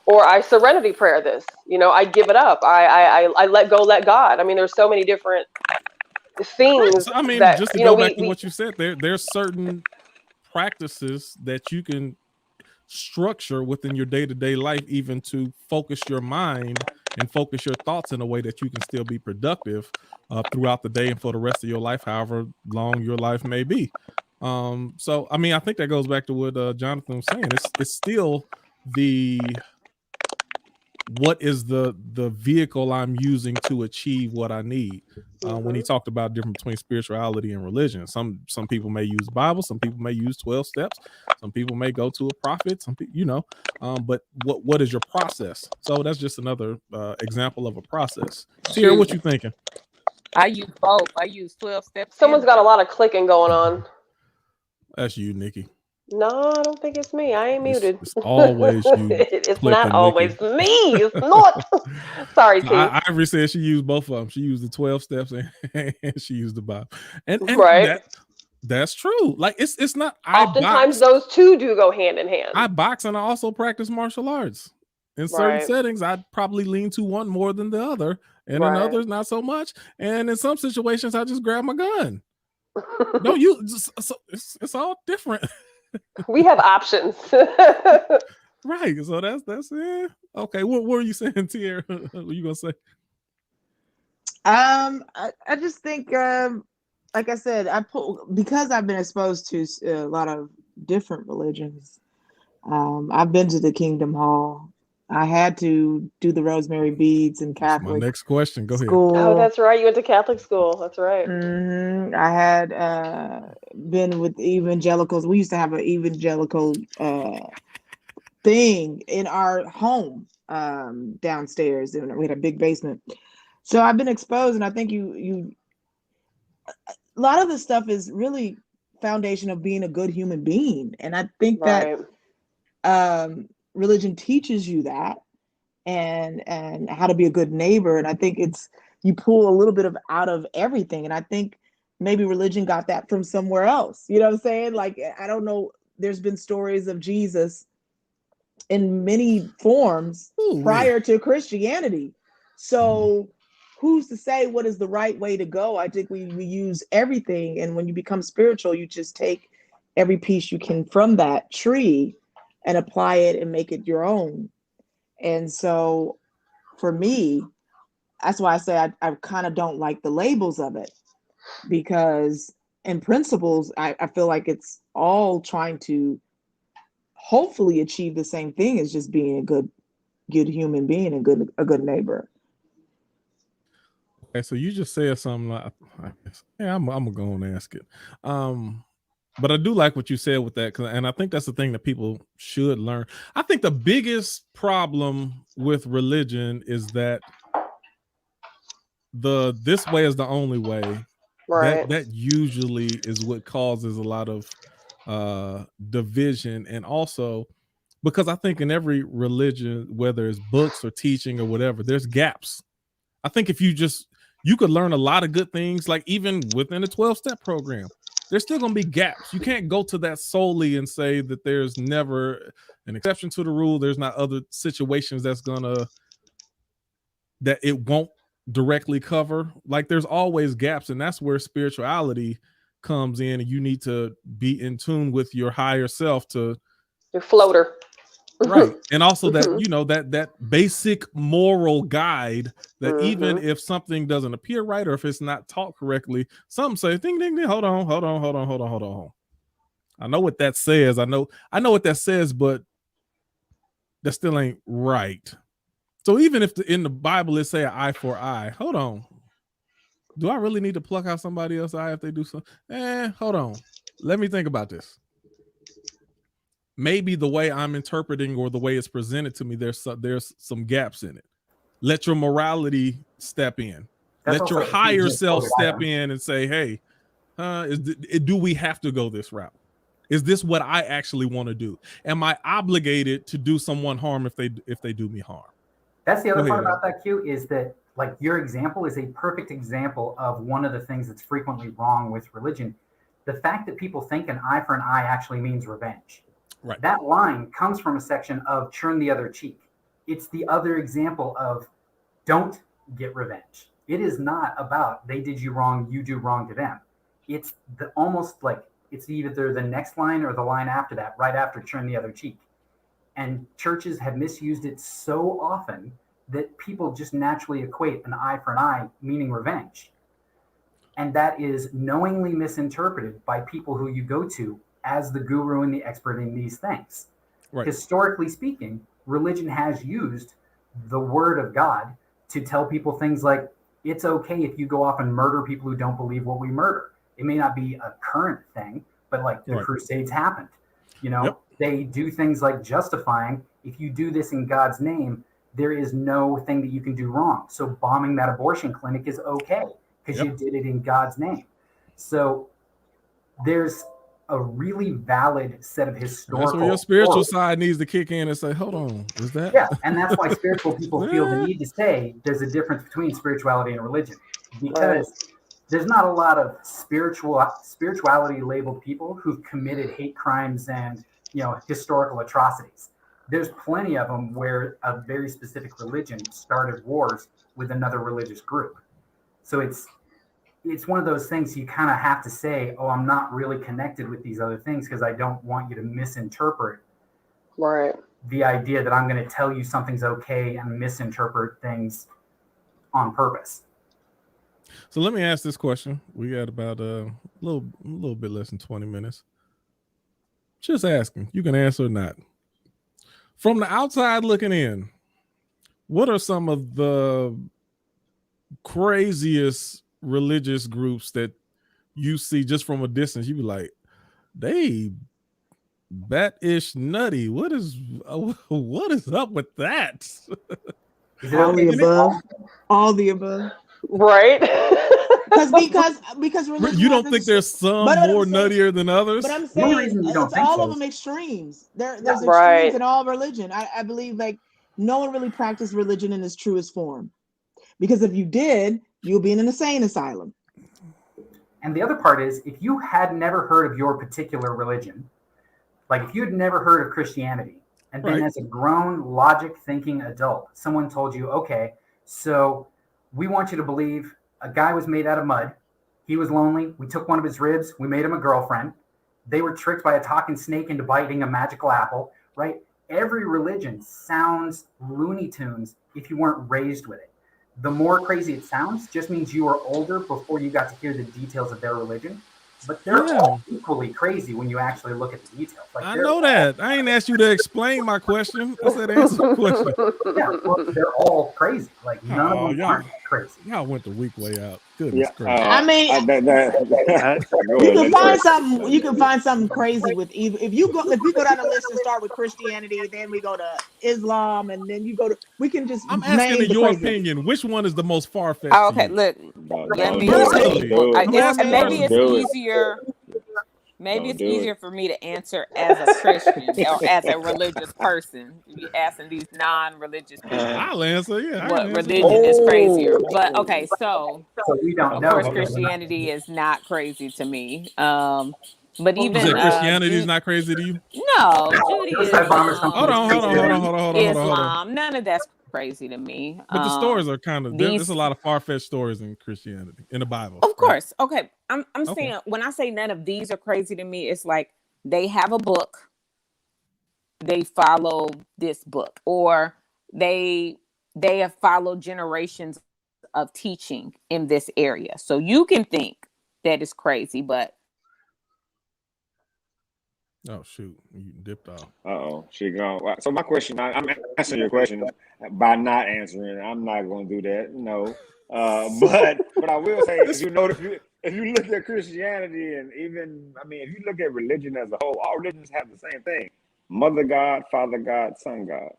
or I serenity prayer this. I give it up. I let go, let God. I mean, there's so many different things. I mean, just to go back to what you said, there's certain practices that you can structure within your day-to-day life, even to focus your mind and focus your thoughts in a way that you can still be productive throughout the day and for the rest of your life, however long your life may be. So I mean, I think that goes back to what Jonathan was saying. It's still the what is the vehicle I'm using to achieve what I need. When he talked about difference between spirituality and religion, some people may use Bible, some people may use 12 steps, some people may go to a prophet, some people, you know, but what is your process? So that's just another example of a process. Tierra, what you thinking? I use both. I use 12 steps. Someone's got a lot of clicking going on. That's you, Nikki. No, I don't think it's me. I ain't muted. It's always you. It's not always me. It's not. Sorry, T. Ivory said she used both of them. She used the 12 steps and she used the Bible. And right. That's true. Like it's not. Oftentimes those two do go hand in hand. I box and I also practice martial arts. In certain settings, I'd probably lean to one more than the other, and in others not so much. And in some situations, I just grab my gun. No, it's all different. We have options. Right. So that's it. Okay. What were you saying, Tierra? What were you gonna say? I just think like I said, because I've been exposed to a lot of different religions. I've been to the Kingdom Hall. I had to do the rosemary beads in Catholic. My next question. Go ahead. Oh, that's right. You went to Catholic school. That's right. I had been with evangelicals. We used to have an evangelical thing in our home downstairs. We had a big basement. So I've been exposed, and I think you a lot of this stuff is really foundation of being a good human being. And I think that religion teaches you that and how to be a good neighbor. And I think you pull a little bit out of everything. And I think maybe religion got that from somewhere else. You know what I'm saying? Like, I don't know. There's been stories of Jesus in many forms prior to Christianity. So who's to say what is the right way to go? I think we use everything. And when you become spiritual, you just take every piece you can from that tree and apply it and make it your own. And so for me, that's why I say I kind of don't like the labels of it, because in principles, I feel like it's all trying to hopefully achieve the same thing as just being a good human being and a good neighbor. Okay, so you just said something like, yeah, I'm gonna go and ask it. But I do like what you said with that, and I think that's the thing that people should learn. I think the biggest problem with religion is that this way is the only way. Right. That usually is what causes a lot of division, and also because I think in every religion, whether it's books or teaching or whatever, there's gaps. I think if you could learn a lot of good things, like even within a 12-step program. There's still going to be gaps. You can't go to that solely and say that there's never an exception to the rule. There's not other situations that it won't directly cover. Like, there's always gaps, and that's where spirituality comes in, and you need to be in tune with your higher self your floater. Right. And also that, that basic moral guide that even if something doesn't appear right, or if it's not taught correctly, some say, ding, ding, ding, hold on. I know what that says. I know what that says, but that still ain't right. So even if in the Bible it say an eye for eye, hold on. Do I really need to pluck out somebody else's eye if they do something? Hold on. Let me think about this. Maybe the way I'm interpreting or the way it's presented to me, there's some gaps in it. Let your morality step in. Let your higher self step in and say, hey, do we have to go this route? Is this what I actually want to do? Am I obligated to do someone harm if they do me harm? That's the other part about that, Q, is that, like, your example is a perfect example of one of the things that's frequently wrong with religion. The fact that people think an eye for an eye actually means revenge. Right. That line comes from a section of turn the other cheek. It's the other example of don't get revenge. It is not about they did you wrong, you do wrong to them. It's almost like it's either the next line or the line after that, right after turn the other cheek. And churches have misused it so often that people just naturally equate an eye for an eye meaning revenge. And that is knowingly misinterpreted by people who you go to as the guru and the expert in these things. Right. Historically speaking, religion has used the word of God to tell people things like, it's okay if you go off and murder people who don't believe what we murder. It may not be a current thing, but like the Crusades happened. You know, they do things like justifying, if you do this in God's name, there is no thing that you can do wrong. So bombing that abortion clinic is okay because you did it in God's name. So there's a really valid set of historical. That's where your spiritual side needs to kick in and say, hold on, is that? Yeah, and that's why spiritual people feel the need to say there's a difference between spirituality and religion, because there's not a lot of spirituality labeled people who've committed hate crimes and, you know, historical atrocities. There's plenty of them where a very specific religion started wars with another religious group. So it's one of those things you kind of have to say, oh, I'm not really connected with these other things because I don't want you to misinterpret the idea that I'm going to tell you something's okay and misinterpret things on purpose. So let me ask this question. We got about a little bit less than 20 minutes. Just asking. You can answer or not. From the outside looking in, what are some of the craziest religious groups that you see just from a distance? You be like, they bat-ish nutty. What is up with that? All the above. All the above. Right. because religion, you don't think there's some more nuttier than others? But I'm saying it's all of them extremes. There's extremes in all religion. I believe like no one really practiced religion in its truest form, because if you did, you'll be in an insane asylum. And the other part is, if you had never heard of your particular religion, like if you had never heard of Christianity, and then as a grown, logic-thinking adult, someone told you, okay, so we want you to believe a guy was made out of mud. He was lonely. We took one of his ribs. We made him a girlfriend. They were tricked by a talking snake into biting a magical apple, right? Every religion sounds Looney Tunes if you weren't raised with it. The more crazy it sounds just means you were older before you got to hear the details of their religion. But they're all equally crazy when you actually look at the details. Like, I know that. I ain't asked you to explain my question. I said answer the question. Yeah, well, they're all crazy. Like none of them aren't crazy. Y'all went the weak way out. Goodness gracious. I mean, you can find something crazy with if you go down the list and start with Christianity, then we go to Islam, and then you go to. We can just. I'm asking in your opinion, which one is the most far fetched? Oh, okay, look. Maybe it's easier. Maybe it's easier for me to answer as a Christian or as a religious person. You asking these non-religious people. I'll answer, what religion is crazier. But okay, so we don't of course Christianity is not crazy to me. But even Christianity is not crazy to you? No, Judaism. Hold on. Islam, none of that's crazy to me. But the stories are kind of there's a lot of far-fetched stories in Christianity, in the Bible. Of course. Okay. I'm saying when I say none of these are crazy to me, it's like they have a book, they follow this book, or they have followed generations of teaching in this area. So you can think that is crazy, but oh shoot, you dipped off. She gone. So my question, I'm answering your question by not answering. I'm not going to do that. No, but I will say, if you look at Christianity, and even if you look at religion as a whole, all religions have the same thing: Mother God, Father God, Son God.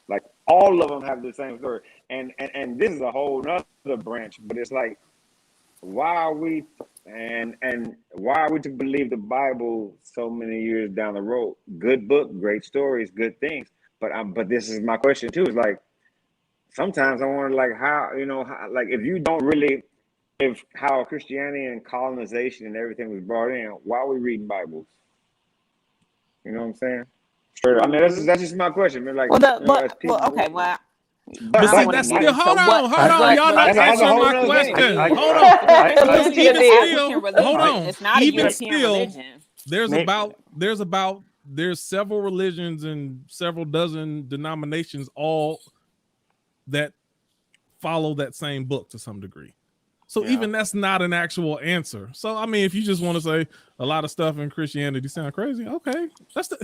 Like all of them have the same story. And this is a whole other branch, but it's like, why are we to believe the Bible so many years down the road? Good book, great stories, good things. But this is my question too. It's like sometimes I wonder, like, how how Christianity and colonization and everything was brought in. Why are we reading Bibles? You know what I'm saying? Straight up. That's just my question. Like, okay, well. But see, that's still, hold on. Y'all not answering my question. Hold on. It's not a European religion. There's several religions and several dozen denominations all that follow that same book to some degree. So even that's not an actual answer. So I mean, if you just want to say a lot of stuff in Christianity sound crazy, okay, that's the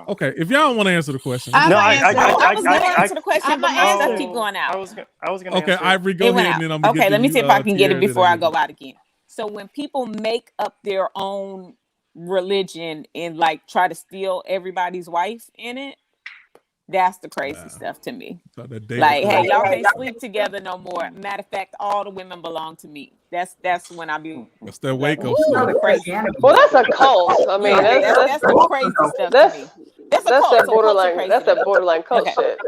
okay. If y'all don't want to answer the question, I was going to answer the question, but my stuff keep going out. I was going to okay, answer. Ivory, go ahead, and then I'm okay. Let me see if I can get it before I go out. out again. So when people make up their own religion and like try to steal everybody's wife in it, that's the crazy stuff to me. Like, hey, y'all can't sleep together no more. Matter of fact, all the women belong to me. That's when I be. That's that Waco stuff. Crazy. Well, that's a cult. I mean, that's the crazy stuff. That's that borderline. That's that borderline cult shit.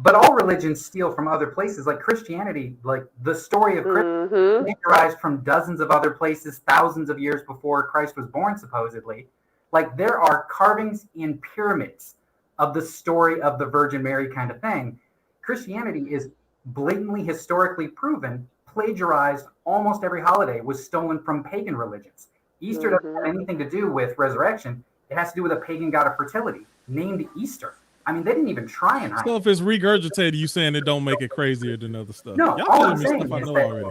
But all religions steal from other places. Like Christianity, like the story of Christianity derived from dozens of other places, thousands of years before Christ was born, supposedly. Like there are carvings in pyramids of the story of the Virgin Mary kind of thing. Christianity is blatantly historically proven, plagiarized. Almost every holiday was stolen from pagan religions. Easter doesn't have anything to do with resurrection. It has to do with a pagan god of fertility named Easter. I mean, they didn't even try and hide. So if it's regurgitated, you saying it don't make it crazier than other stuff? No, y'all all telling I'm me saying stuff I is know that already.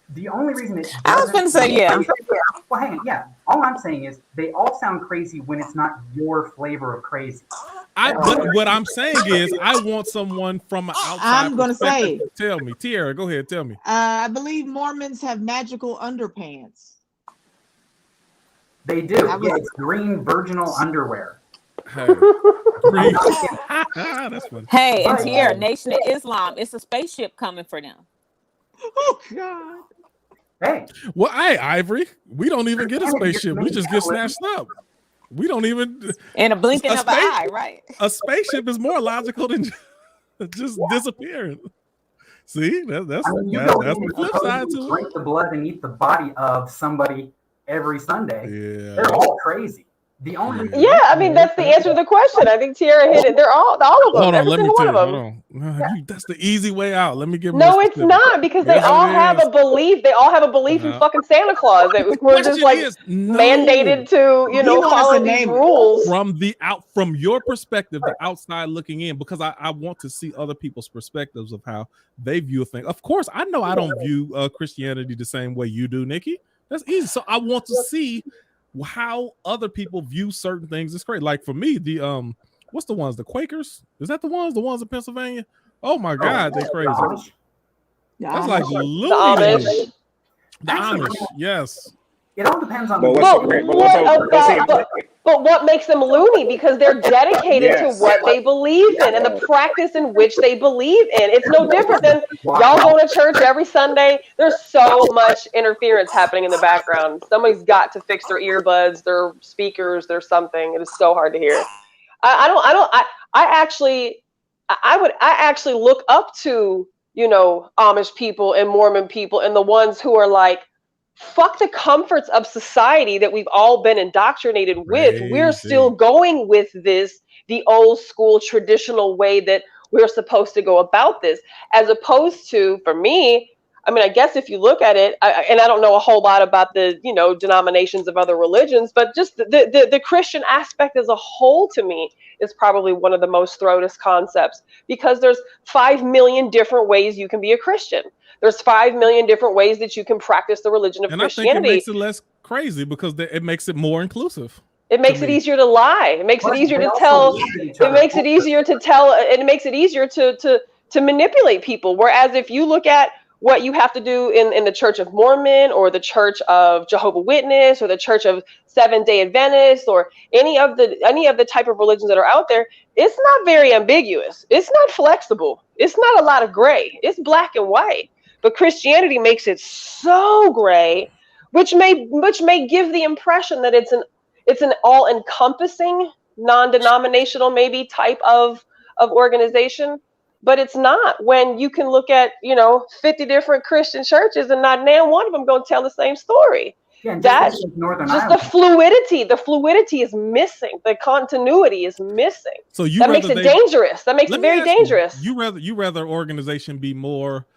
the only reason it I was going to say, yeah. Well, hang on, yeah. All I'm saying is they all sound crazy when it's not your flavor of crazy. But what I'm saying is I want someone from an outside I'm going to say. Tell me. Tiara, go ahead. Tell me. I believe Mormons have magical underpants. They do. Yeah, it's green virginal underwear. Hey, that's funny. Hey, and Tiara, Nation of Islam, it's a spaceship coming for them. Oh, God. Hey. Well, Ivory, we don't even get a spaceship. We just get snatched up. We don't even. In a blinking of an eye, right? A spaceship is more logical than just disappearing. See, that's the flip side to it. Drink the blood and eat the body of somebody every Sunday. Yeah. They're all crazy. The only I mean that's the answer to the question. I think Tiara hit it. They're all of them. Hold on, let me tell you. Hold on. That's the easy way out. Let me get. No, it's not because they all have a belief. They all have a belief in fucking Santa Claus. That we're just like mandated to, follow these rules. From your perspective, the outside looking in, because I want to see other people's perspectives of how they view a thing. Of course, I know I don't view Christianity the same way you do, Nikki. That's easy. So I want to see how other people view certain things. It's great. Like for me, the what's the ones? The Quakers? Is that the ones in Pennsylvania? Oh my God, they're crazy. That's like Looney. The Amish, yes. It all depends on. But what makes them loony? Because they're dedicated to what they believe in and the practice in which they believe in. It's no different than y'all going to church every Sunday. There's so much interference happening in the background. Somebody's got to fix their earbuds, their speakers, their something. It is so hard to hear. I actually look up to, Amish people and Mormon people and the ones who are like, fuck the comforts of society that we've all been indoctrinated with. We're still going with the old school traditional way that we're supposed to go about this, as opposed to, for me, I mean, I guess if you look at it, and I don't know a whole lot about the, denominations of other religions, but just the Christian aspect as a whole to me is probably one of the most throatest concepts, because there's 5 million different ways you can be a Christian. There's 5 million different ways that you can practice the religion of Christianity. I think it makes it less crazy because it makes it more inclusive. It makes it easier to lie. It makes it easier to tell. It makes it easier to tell. It makes it easier to manipulate people. Whereas if you look at what you have to do in the Church of Mormon or the Church of Jehovah's Witness or the Church of Seventh-day Adventists or any of the type of religions that are out there, it's not very ambiguous. It's not flexible. It's not a lot of gray. It's black and white. But Christianity makes it so gray, which may give the impression that it's an all-encompassing, non-denominational maybe type of organization. But it's not, when you can look at, 50 different Christian churches and not name one of them going to tell the same story. Yeah, that's just the fluidity. The fluidity is missing. The continuity is missing. So that makes it dangerous. That makes it very dangerous. You rather organization be more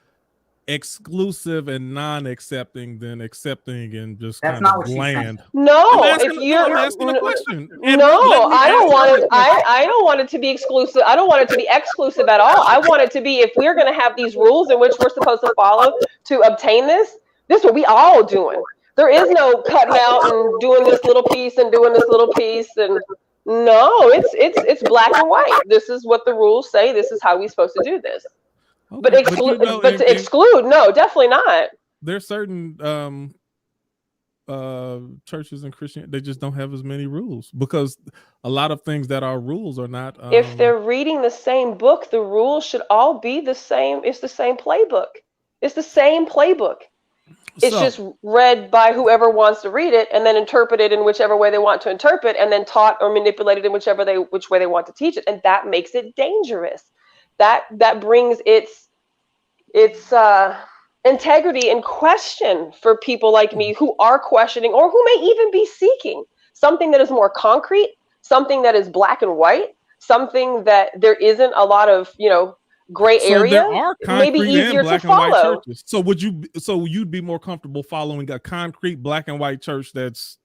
exclusive and non-accepting than accepting and just kind of bland. No, I'm asking a question. No, I don't want it. I don't want it to be exclusive. I don't want it to be exclusive at all. I want it to be, if we're going to have these rules in which we're supposed to follow to obtain this, This is what we all doing. There is no cutting out and doing this little piece and doing this little piece. And no, it's black and white. This is what the rules say. This is how we're supposed to do this. Okay. But to exclude, no, definitely not. There's certain churches and Christian, they just don't have as many rules, because a lot of things that are rules are not. If they're reading the same book, the rules should all be the same. It's the same playbook. It's the same playbook. It's just read by whoever wants to read it, and then interpreted in whichever way they want to interpret, and then taught or manipulated in which way they want to teach it, and that makes it dangerous. That brings its integrity in question for people like me who are questioning, or who may even be seeking something that is more concrete, something that is black and white, something that there isn't a lot of gray area. There are maybe easier black to and white follow. churches. So you'd be more comfortable following a concrete black and white church that's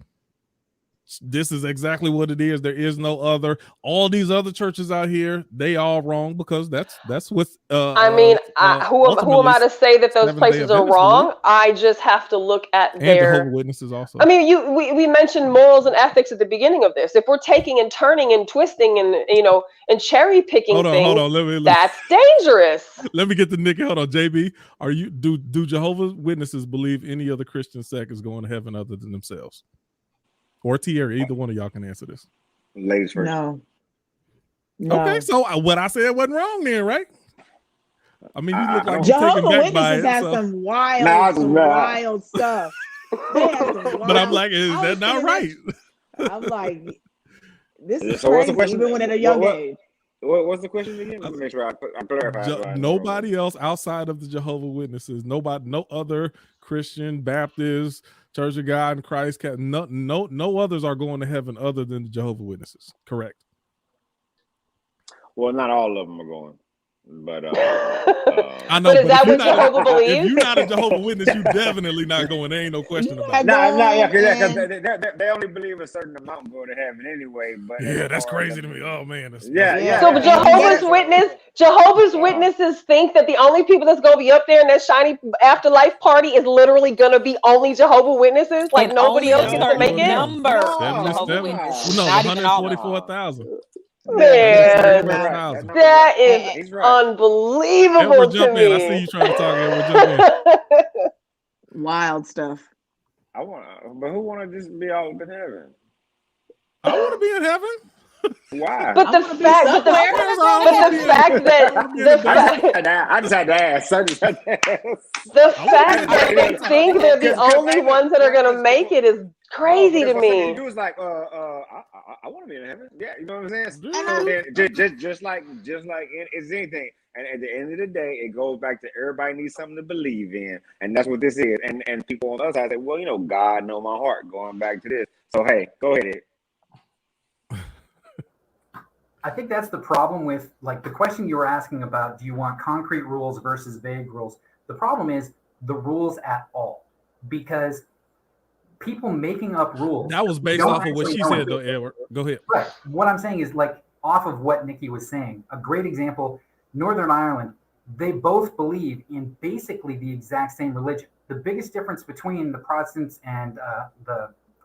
this is exactly what it is. There is no other. All these other churches out here, they all wrong, because that's with. Who am I to say that those places are wrong? I just have to look at their Jehovah's Witnesses also. I mean, we mentioned morals and ethics at the beginning of this. If we're taking and turning and twisting and cherry picking hold on. That's dangerous. Let me get the Nikki. Hold on, JB. Do Jehovah's Witnesses believe any other Christian sect is going to heaven other than themselves? Or Tierra, either one of y'all can answer this. Ladies first. No. Okay, so what I said wasn't wrong then, right? I mean, you look like Jehovah's you're taken back by Witnesses it. has So. some wild stuff. But I'm like, is that not right? I'm like, this is So what's the crazy, question? even when at a young age. What's the question again? Let me make sure I clarify. Nobody else outside of the Jehovah's Witnesses, no other Christian, Baptist, Church of God in Christ, no others are going to heaven other than the Jehovah's Witnesses. Correct. Well, not all of them are going, but I know. But is that what Jehovah believes? If you're not a Jehovah's Witness, you definitely not going. There ain't no question about it. because they only believe a certain amount go to heaven anyway. But yeah, that's crazy to me. Oh man, So Jehovah's Witnesses think that the only people that's gonna be up there in that shiny afterlife party is literally gonna be only Jehovah's Witnesses. Like And nobody else only gets to make it. Number Jehovah's Witnesses. No, 144,000. Man, that is unbelievable Edward, to jump me. in. I see you trying to talk. Edward, jump in. Wild stuff. But who want to just be all up in heaven? I want to be in heaven. Why? But the fact that I just had to ask. the fact that they think they're the only ones that are gonna make it is crazy to me. You was like, I want to be in heaven. Yeah, you know what I'm saying. And then just like it's anything. And at the end of the day, it goes back to everybody needs something to believe in, and that's what this is. And people on the other side say, well, God know my heart. Going back to this. So hey, go ahead. I think that's the problem with, like, the question you were asking about, do you want concrete rules versus vague rules? The problem is the rules at all, because people making up rules. That was based off of what she said, though, Edward. Go ahead. Right. What I'm saying is, like, off of what Nikki was saying, a great example, Northern Ireland, they both believe in basically the exact same religion. The biggest difference between the Protestants and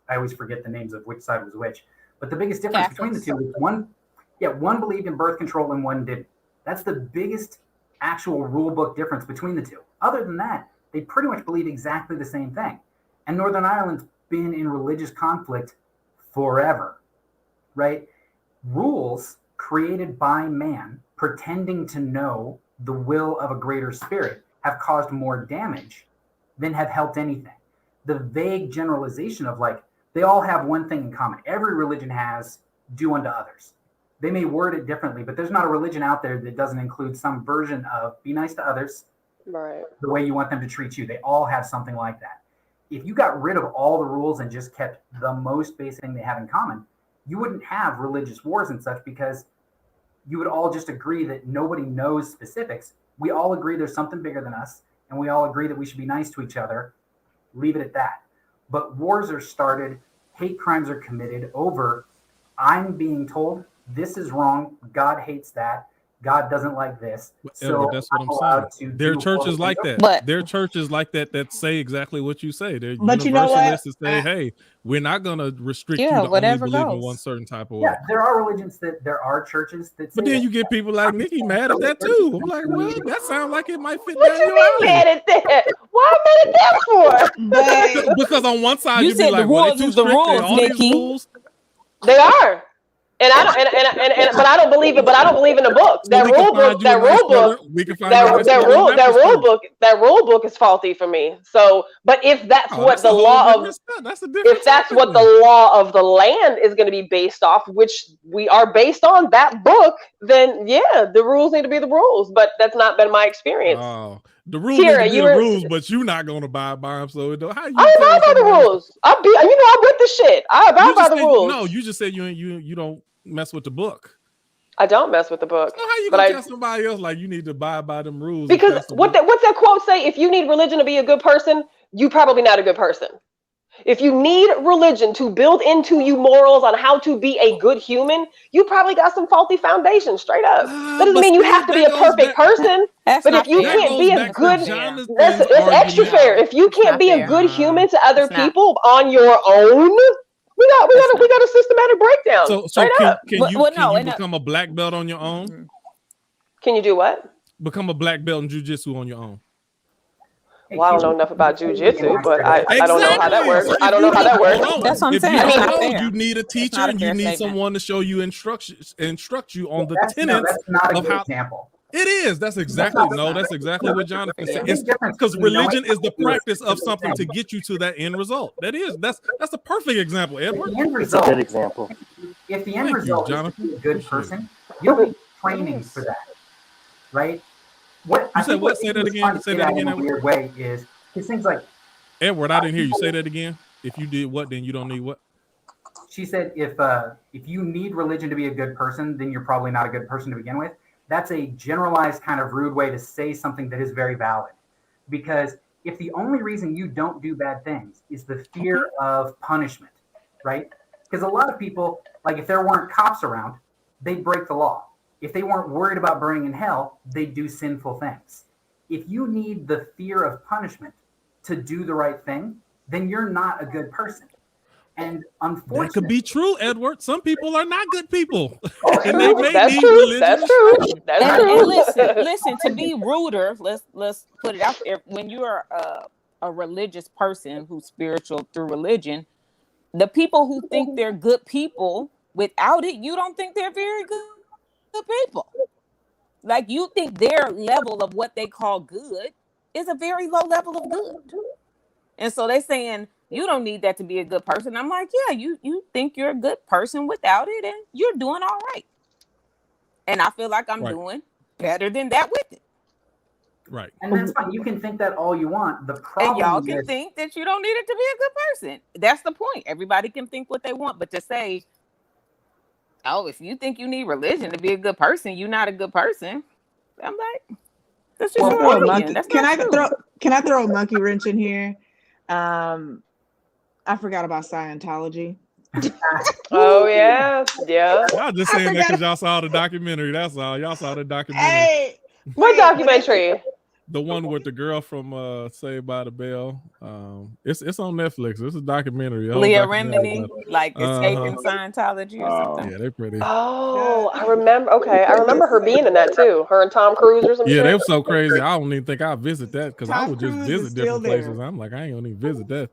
I always forget the names of which side was which, but the biggest difference between the two is one believed in birth control and one didn't. That's the biggest actual rule book difference between the two. Other than that, they pretty much believe exactly the same thing. And Northern Ireland's been in religious conflict forever, right? Rules created by man pretending to know the will of a greater spirit have caused more damage than have helped anything. The vague generalization of, like, they all have one thing in common. Every religion has do unto others. They may word it differently, but there's not a religion out there that doesn't include some version of be nice to others, right, the way you want them to treat you. They all have something like that. If you got rid of all the rules and just kept the most basic thing they have in common, you wouldn't have religious wars and such, because you would all just agree that nobody knows specifics. We all agree there's something bigger than us, and we all agree that we should be nice to each other. Leave it at that. But wars are started, hate crimes are committed over, I'm being told this is wrong, God hates that, God doesn't like this. Edward, So that's what I'm I'm allowed saying. to There are do churches like that. But There are churches like that that say exactly what you say. They're But you know what? universalists that say, hey, we're not going to restrict you yeah, to only whatever believe in goes. one certain type of way. Yeah, there are religions there are churches that say But then that. you get people like Nikki mad at that too. I'm like, well, that sounds like it might fit What down you your mean alley. mad at that? Why mad at that for? But Because on one side You you'd be said the like, well, they rules too is the strict. They rules, all these Nikki. rules. They are. And I don't, but I don't believe it. But I don't believe in the book. So That we can rule find book. you a That nice rule book. brother. We can find you a nice brother in That Baptist rule church. book. That rule book is faulty for me. So, but if that's Oh, what that's the a whole law of, different stuff. That's a different if that's topic what then. the law of the land is going to be based off, which we are based on that book, then yeah, the rules need to be the rules. But that's not been my experience. Oh, the rules need Kira, to be you the were. rules, but you're not going to abide by them. So how you I tell abide by the somebody else? rules. I'm with the shit. I You abide by just the said, rules. no, you just said you don't mess with the book. I don't mess with the book. So how you But gonna I tell somebody else like you need to abide by them rules? because what's that quote say? If you need religion to be a good person, you probably not a good person. If you need religion to build into you morals on how to be a good human, you probably got some faulty foundation. Straight up. That doesn't but mean you still, have to be that a goes perfect back. person. That's But not if you fair. That can't goes be a back good, to Jonathan's it's extra argument. fair. If you It's can't not be a fair. good human to other It's not. people on your own, we got a systematic breakdown. So Straight can up. you become a black belt on your own? Can you do what? Become a black belt in jiu-jitsu on your own. Well, I don't know enough about jujitsu, but I don't know how that works. So I don't know how that works. That's what I'm if saying. you That's don't not know, fair. you need a teacher not a and fair you need statement. someone to show you instruct you on the That's tenets not a of good how example. it is. That's exactly that's exactly what Jonathan said. It's Because religion is the practice of something to get you to that end result. That's a perfect example, Edward. It's a good example. If the end Thank you, result is to Jonathan. be a good person, you don't need training for that, right? What You I said think what? Say that again. Say that again, in a Edward. weird way is it's things like Edward, I didn't hear you. Say that again. If you did what, then you don't need what? she said if you need religion to be a good person, then you're probably not a good person to begin with. That's a generalized kind of rude way to say something that is very valid. Because if the only reason you don't do bad things is the fear of punishment, right? Because a lot of people, like if there weren't cops around, they'd break the law. If they weren't worried about burning in hell, they'd do sinful things. If you need the fear of punishment to do the right thing, then you're not a good person. And unfortunately, that could be true, Edward. Some people are not good people, That's and true. they may That's need true. religion. That's true. That's And true. listen. To be ruder, let's put it out there. When you are a religious person who's spiritual through religion, the people who think they're good people without it, you don't think they're very good people. Like you think their level of what they call good is a very low level of good. And so they're saying you don't need that to be a good person. I'm like, yeah, you think you're a good person without it, and you're doing all right. And I feel like I'm doing better than that with it. Right. And that's fine. You can think that all you want. The problem and y'all can think that you don't need it to be a good person. That's the point. Everybody can think what they want, but to say, oh, if you think you need religion to be a good person, you're not a good person. I'm like, that's just your opinion. That's can I throw a monkey wrench in here? I forgot about Scientology. Oh yeah. Y'all just saying that because y'all saw the documentary. That's all. Y'all saw the documentary. Hey, what documentary? The one with the girl from Saved by the Bell. It's on Netflix. It's a documentary. Leah Remini, like escaping Scientology or something. Yeah, they're pretty. Oh, I remember. Okay, I remember her being in that too. Her and Tom Cruise or something. Yeah, they were so crazy. I don't even think I'll visit that because I would just Cruise visit is different still there. places. I'm like, I ain't gonna even visit that.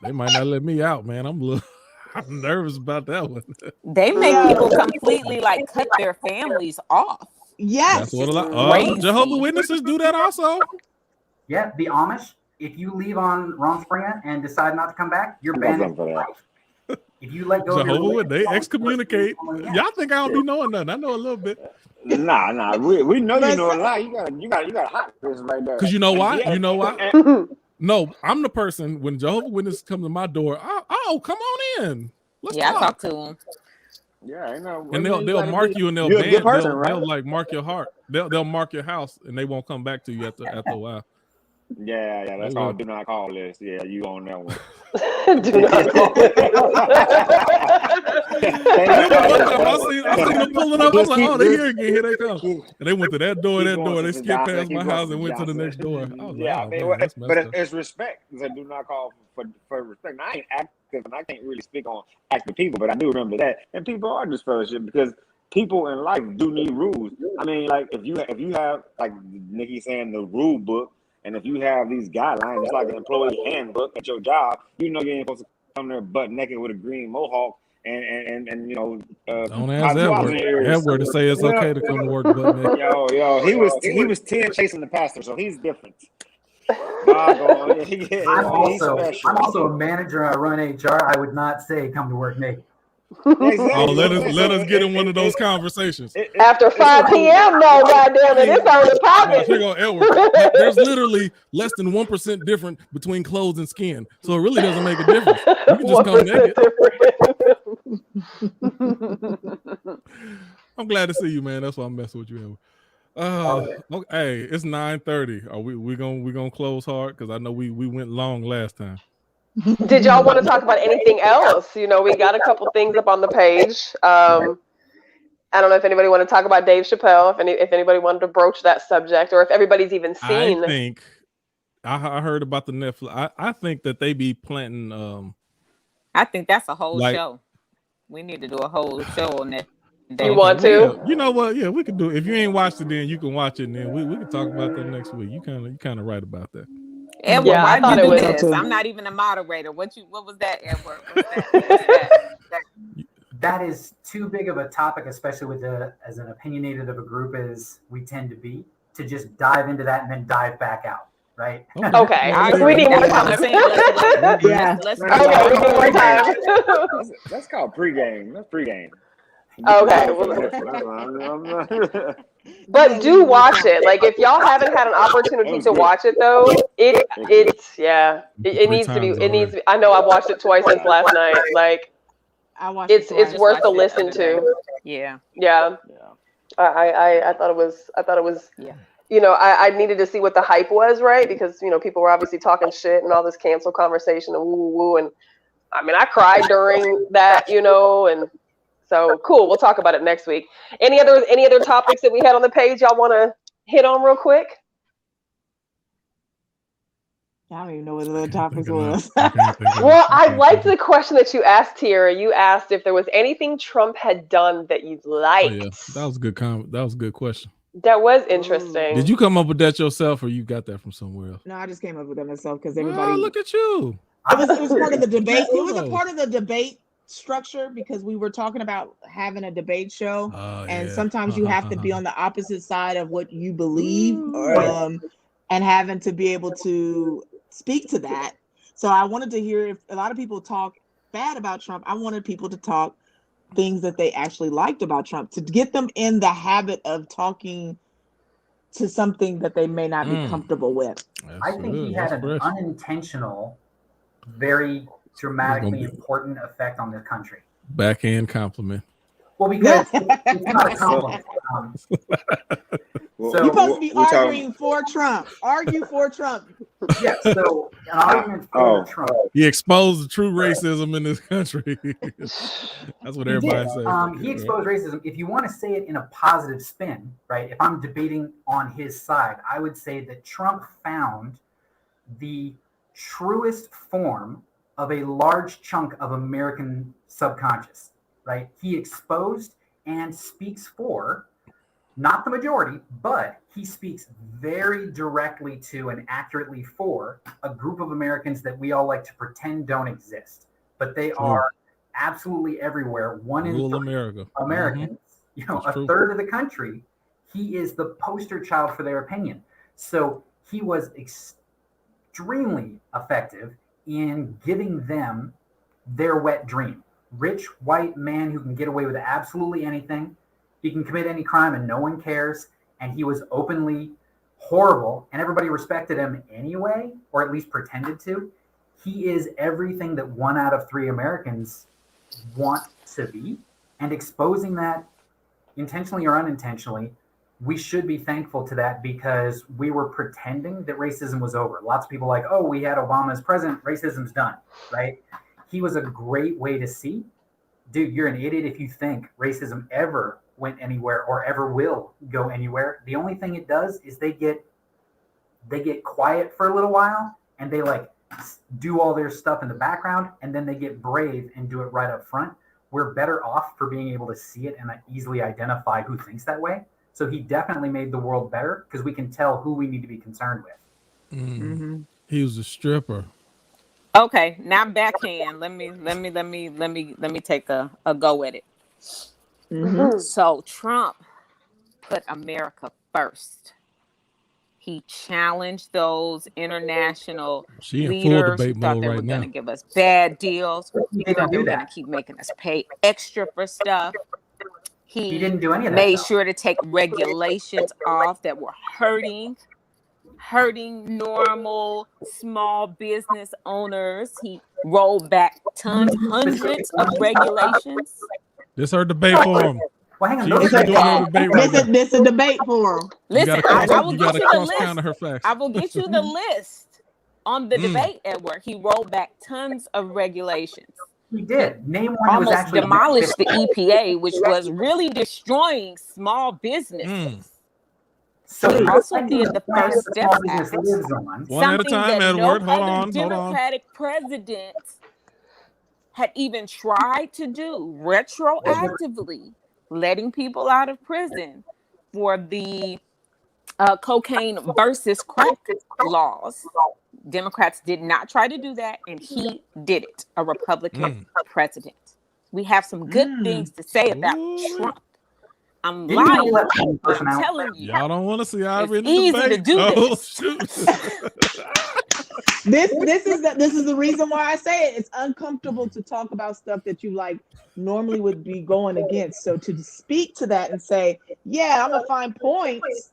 They might not let me out, man. I'm nervous about that one. They make people completely like cut their families off. Yes. That's what a lot. Jehovah's Witnesses do that also. Yeah, the Amish. If you leave on Ron Springer and decide not to come back, you're banned for life. If you let go, Jehovah, they excommunicate. Y'all think I don't be knowing nothing? I know a little bit. Nah. We know you know a lot. You got hot this right there. Because you know why? You know why? No, I'm the person when Jehovah's Witnesses come to my door. Oh, come on in. Let's talk. I talk to them. Yeah, I know. And they'll mark you and they'll ban. They'll like mark your heart. They'll mark your house and they won't come back to you after a while. Yeah, that's called do not call list. Yeah, you on that one. Do not call I seen them pulling up. I was like, oh, they here again. Here they come. And they went to that door. They skipped past my house and went to the next door. I was like, oh, man, that's messed up. It's respect. So do not call for respect. I ain't active, and I can't really speak on active people, but I do remember that. And people are disfellowship because people in life do need rules. I mean, like if you have like Nikki saying the rule book, and if you have these guidelines, it's like an employee handbook at your job. You know you ain't supposed to come there butt naked with a green mohawk and you know. Don't ask Edward to say it's okay to come to work butt naked. Yo, he was 10 chasing the pastor, so he's different. I'm also a manager. I run HR. I would not say come to work naked. Exactly. Oh, let us get in one of those conversations. After 5 p.m. No, goddamn it, it's on the pocket. Edward, there's literally less than 1% different between clothes and skin, so it really doesn't make a difference. You can just come naked. I'm glad to see you, man. That's why I'm messing with you, Edward. Okay. Hey, it's 9:30. Are we gonna close hard? Because I know we went long last time. Did y'all want to talk about anything else? You know, we got a couple things up on the page. I don't know if anybody want to talk about Dave Chappelle, if anybody wanted to broach that subject, or if everybody's even seen. I think I heard about the Netflix. I think that they be planting. I think that's a whole show. We need to do a whole show on that. You want to? You know what? Yeah, we could do it. If you ain't watched it, then you can watch it, and then we can talk about that next week. You kind of right about that. Edward, why did you do this? I'm not even a moderator. What was that, Edward? That is too big of a topic, especially with as an opinionated of a group as we tend to be, to just dive into that and then dive back out, right? Okay, we need more time. Yeah. We need more time. That's called pregame. That's pregame. Okay. But do watch it. Like if y'all haven't had an opportunity to watch it though, it needs to be. I know I've watched it twice since last night. Like I watched it's worth a listen to. Yeah. I thought it was. Yeah. You know, I needed to see what the hype was, right? Because you know people were obviously talking shit and all this cancel conversation and woo, and I mean I cried during that, you know, and. So cool. We'll talk about it next week. Any other topics that we had on the page y'all want to hit on real quick? I don't even know what the topics was. Well, I liked the question that you asked here. You asked if there was anything Trump had done that you liked. Oh, yeah. That was a good comment. That was a good question. That was interesting. Did you come up with that yourself, or you got that from somewhere else? No, I just came up with that myself because everybody. Oh, look at you. It was part of the debate. It was a part of the debate structure because we were talking about having a debate show, and sometimes you have to be on the opposite side of what you believe, and having to be able to speak to that. So I wanted to hear if a lot of people talk bad about Trump. I wanted people to talk things that they actually liked about Trump, to get them in the habit of talking to something that they may not be comfortable with. I think he had an unintentional, very dramatically important effect on this country. Backhand compliment. Well, because it's not a compliment. You're supposed to be arguing for Trump. Argue for Trump. Yeah, so an argument for Trump. He exposed the true racism in this country. That's what everybody says. He exposed racism. If you want to say it in a positive spin, right? If I'm debating on his side, I would say that Trump found the truest form of a large chunk of American subconscious, right? He exposed and speaks for, not the majority, but he speaks very directly to and accurately for a group of Americans that we all like to pretend don't exist, but they are absolutely everywhere. One in three Americans, you know, a third of the country. He is the poster child for their opinion. So he was extremely effective in giving them their wet dream. Rich white man who can get away with absolutely anything. He can commit any crime and no one cares. And he was openly horrible and everybody respected him anyway, or at least pretended to. He is everything that 1 out of 3 Americans want to be. And exposing that intentionally or unintentionally we should be thankful to that because we were pretending that racism was over. Lots of people like, oh, we had Obama as president, racism's done, right? He was a great way to see, dude, you're an idiot if you think racism ever went anywhere or ever will go anywhere. The only thing it does is they get quiet for a little while and they like do all their stuff in the background, and then they get brave and do it right up front. We're better off for being able to see it and easily identify who thinks that way. So he definitely made the world better because we can tell who we need to be concerned with. Mm-hmm. He was a stripper. Okay, now backhand. Let me take a go at it. Mm-hmm. So Trump put America first. He challenged those international leaders who thought they were going to give us bad deals. He thought they were going to keep making us pay extra for stuff. He didn't do any of that. Made sure to take regulations off that were hurting normal small business owners. He rolled back hundreds of regulations. This her debate forum. Well, hang on. This is a debate forum. Listen, I will get you the list. Her facts. I will get you the list on the debate, Edward. He rolled back tons of regulations. He did. Name one. Almost demolished the EPA, which was really destroying small businesses. So he also did the First Step Act. One at a time, Edward. Hold on. Democratic president had even tried to do retroactively, letting people out of prison for the cocaine versus crack laws. Democrats did not try to do that, and he did it, a Republican president. We have some good things to say about Trump. I'm lying. I'm telling you. Y'all don't want to see Ivory in the easy debate. to do this. This is the reason why I say it. It's uncomfortable to talk about stuff that you like normally would be going against. So to speak to that and say, yeah, I'm gonna find points,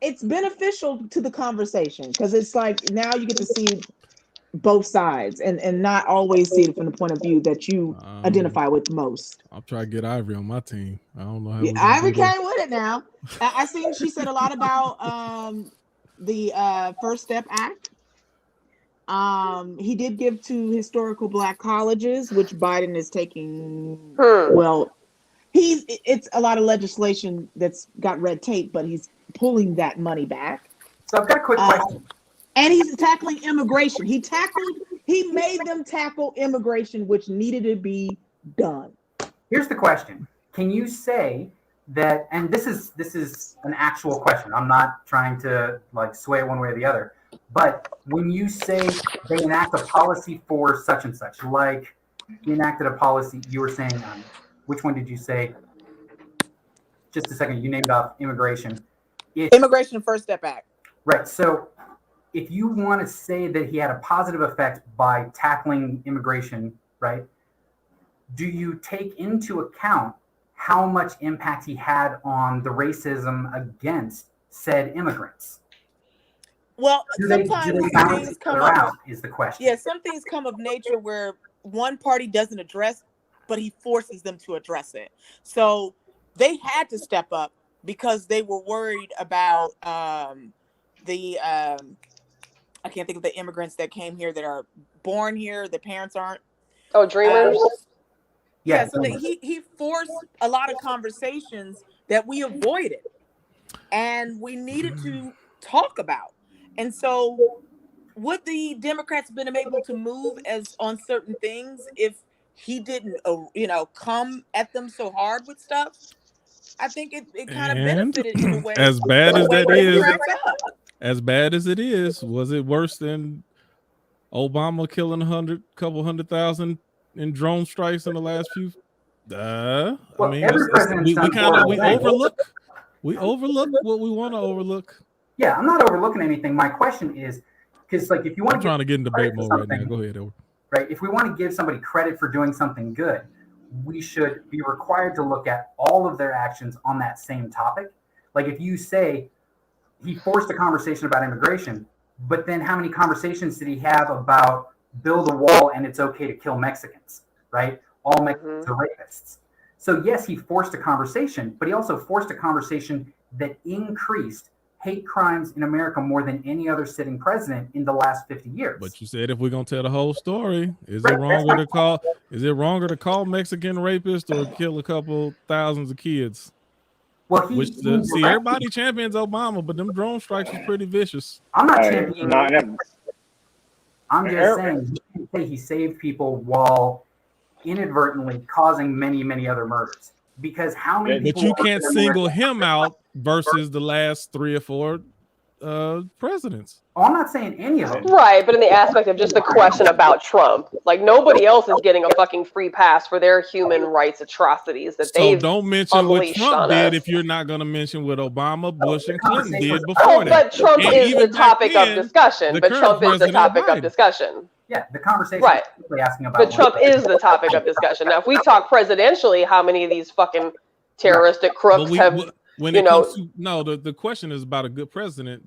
it's beneficial to the conversation because it's like now you get to see both sides and not always see it from the point of view that you identify with most. I'll try to get Ivory on my team. I don't know how. Yeah, Ivory came with it now. I seen she said a lot about the First Step Act. He did give to historical Black colleges, which Biden is taking. Well, it's a lot of legislation that's got red tape, but he's pulling that money back. So I've got a quick question. And he's tackling immigration. He made them tackle immigration, which needed to be done. Here's the question. Can you say that, and this is an actual question. I'm not trying to like sway one way or the other. But when you say they enact a policy for such and such, like you enacted a policy, you were saying, which one did you say? Just a second, you named off immigration. Immigration First Step Act. Right. So if you want to say that he had a positive effect by tackling immigration, right, do you take into account how much impact he had on the racism against said immigrants? Well, sometimes things come up. Is the question. Yeah, some things come of nature where one party doesn't address, but he forces them to address it. So they had to step up because they were worried about I can't think of the immigrants that came here that are born here. The parents aren't. Oh, dreamers. Yeah, so that he forced a lot of conversations that we avoided and we needed to talk about. And so would the Democrats have been able to move as on certain things if he didn't, come at them so hard with stuff? I think it kind of benefited in a way. As bad as that is, as bad as it is, was it worse than Obama killing couple 100,000 in drone strikes in the last few? Well, I mean, we overlook what we want to overlook. Yeah, I'm not overlooking anything. My question is, because like if you want I'm trying to get in debate mode right now. Go ahead, Edward. Right. If we want to give somebody credit for doing something good, we should be required to look at all of their actions on that same topic. Like if you say he forced a conversation about immigration, but then how many conversations did he have about build a wall and it's okay to kill Mexicans, right? All Mexicans are rapists. So yes, he forced a conversation, but he also forced a conversation that increased hate crimes in America more than any other sitting president in the last 50 years. But you said if we're gonna tell the whole story, is it wronger to call Mexican rapists or kill a couple thousands of kids? Well, see, everybody champions Obama, but them drone strikes was pretty vicious. I'm not championing. I'm just saying he can say he saved people while inadvertently causing many, many other murders. Because how many people? But you can't single him out versus the last 3 or 4 presidents. Oh, I'm not saying any of them. Right, but in the aspect of just the question about Trump, like nobody else is getting a fucking free pass for their human rights atrocities that they've don't mention what Trump did if you're not going to mention what Obama, Bush, and Clinton did before that. But Trump is the topic of discussion. But Trump is the topic of discussion. Yeah, the conversation. Right. Asking about but Trump is the topic of discussion. Now, if we talk presidentially, how many of these fucking terroristic crooks have? When it comes to, the question is about a good president.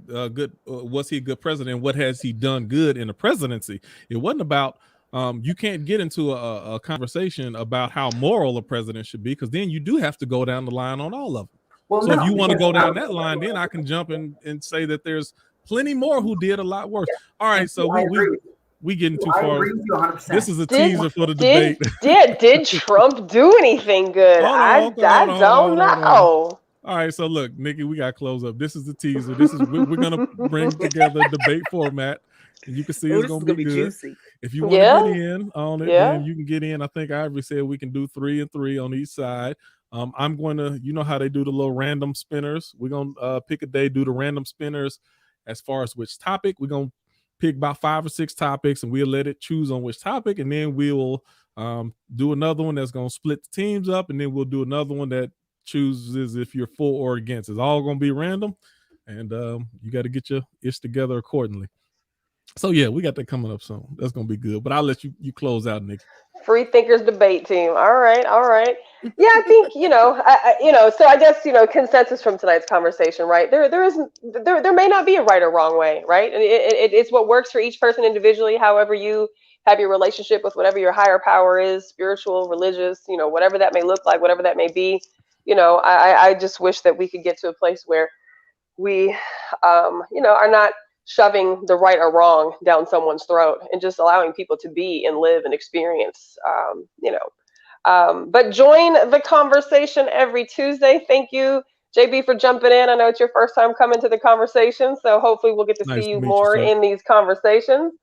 Was he a good president? What has he done good in the presidency? It wasn't about. You can't get into a conversation about how moral a president should be, because then you do have to go down the line on all of them. Well, so if you want to go down that line, then I can jump in and say that there's plenty more who did a lot worse. All right, so we getting too far. This is a teaser for the debate. Did Trump do anything good? I don't know. All right, so look, Nikki, we got to close up. This is the teaser. This is we're gonna bring together a debate format, and you can see it's gonna be good. Juicy. If you want to get in on it, then you can get in. I think Ivory said we can do 3 and 3 on each side. I'm going to, you know how they do the little random spinners. We're gonna pick a day, do the random spinners as far as which topic. We're gonna pick about 5 or 6 topics, and we'll let it choose on which topic, and then we'll do another one that's gonna split the teams up, and then we'll do another one that chooses if you're for or against. It's all going to be random, and you got to get your ish together accordingly. So yeah, we got that coming up soon. That's going to be good, but I'll let you close out, Nick. Free Thinkers debate team. All right. Yeah, I think so I guess consensus from tonight's conversation, right? There may not be a right or wrong way, right? And it's what works for each person individually. However you have your relationship with whatever your higher power is, spiritual, religious, whatever that may look like, whatever that may be. I just wish that we could get to a place where we, are not shoving the right or wrong down someone's throat and just allowing people to be and live and experience, but join the conversation every Tuesday. Thank you, JB, for jumping in. I know it's your first time coming to the conversation, so hopefully we'll get to see you more in these conversations.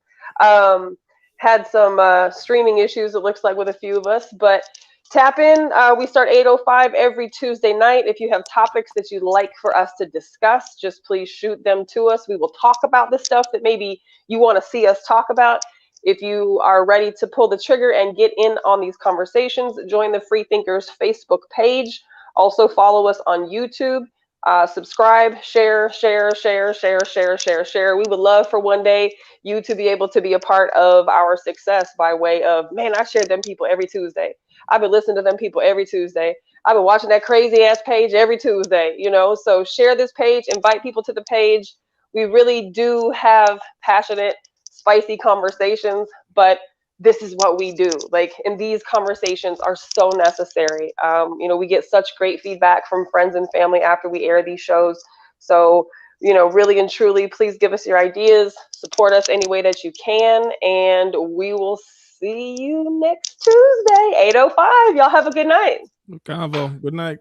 Had some streaming issues, it looks like, with a few of us, but tap in. We start 8:05 every Tuesday night. If you have topics that you'd like for us to discuss, just please shoot them to us. We will talk about the stuff that maybe you want to see us talk about. If you are ready to pull the trigger and get in on these conversations, join the Free Thinkers Facebook page. Also follow us on YouTube. Subscribe, share. We would love for one day you to be able to be a part of our success by way of, man, I share them people every Tuesday. I've been listening to them people every Tuesday. I've been watching that crazy ass page every Tuesday, so share this page, invite people to the page. We really do have passionate, spicy conversations, but this is what we do. And these conversations are so necessary. We get such great feedback from friends and family after we air these shows. So, really and truly, please give us your ideas, support us any way that you can, and we will see you next Tuesday, 8:05. Y'all have a good night. Convo. Good night.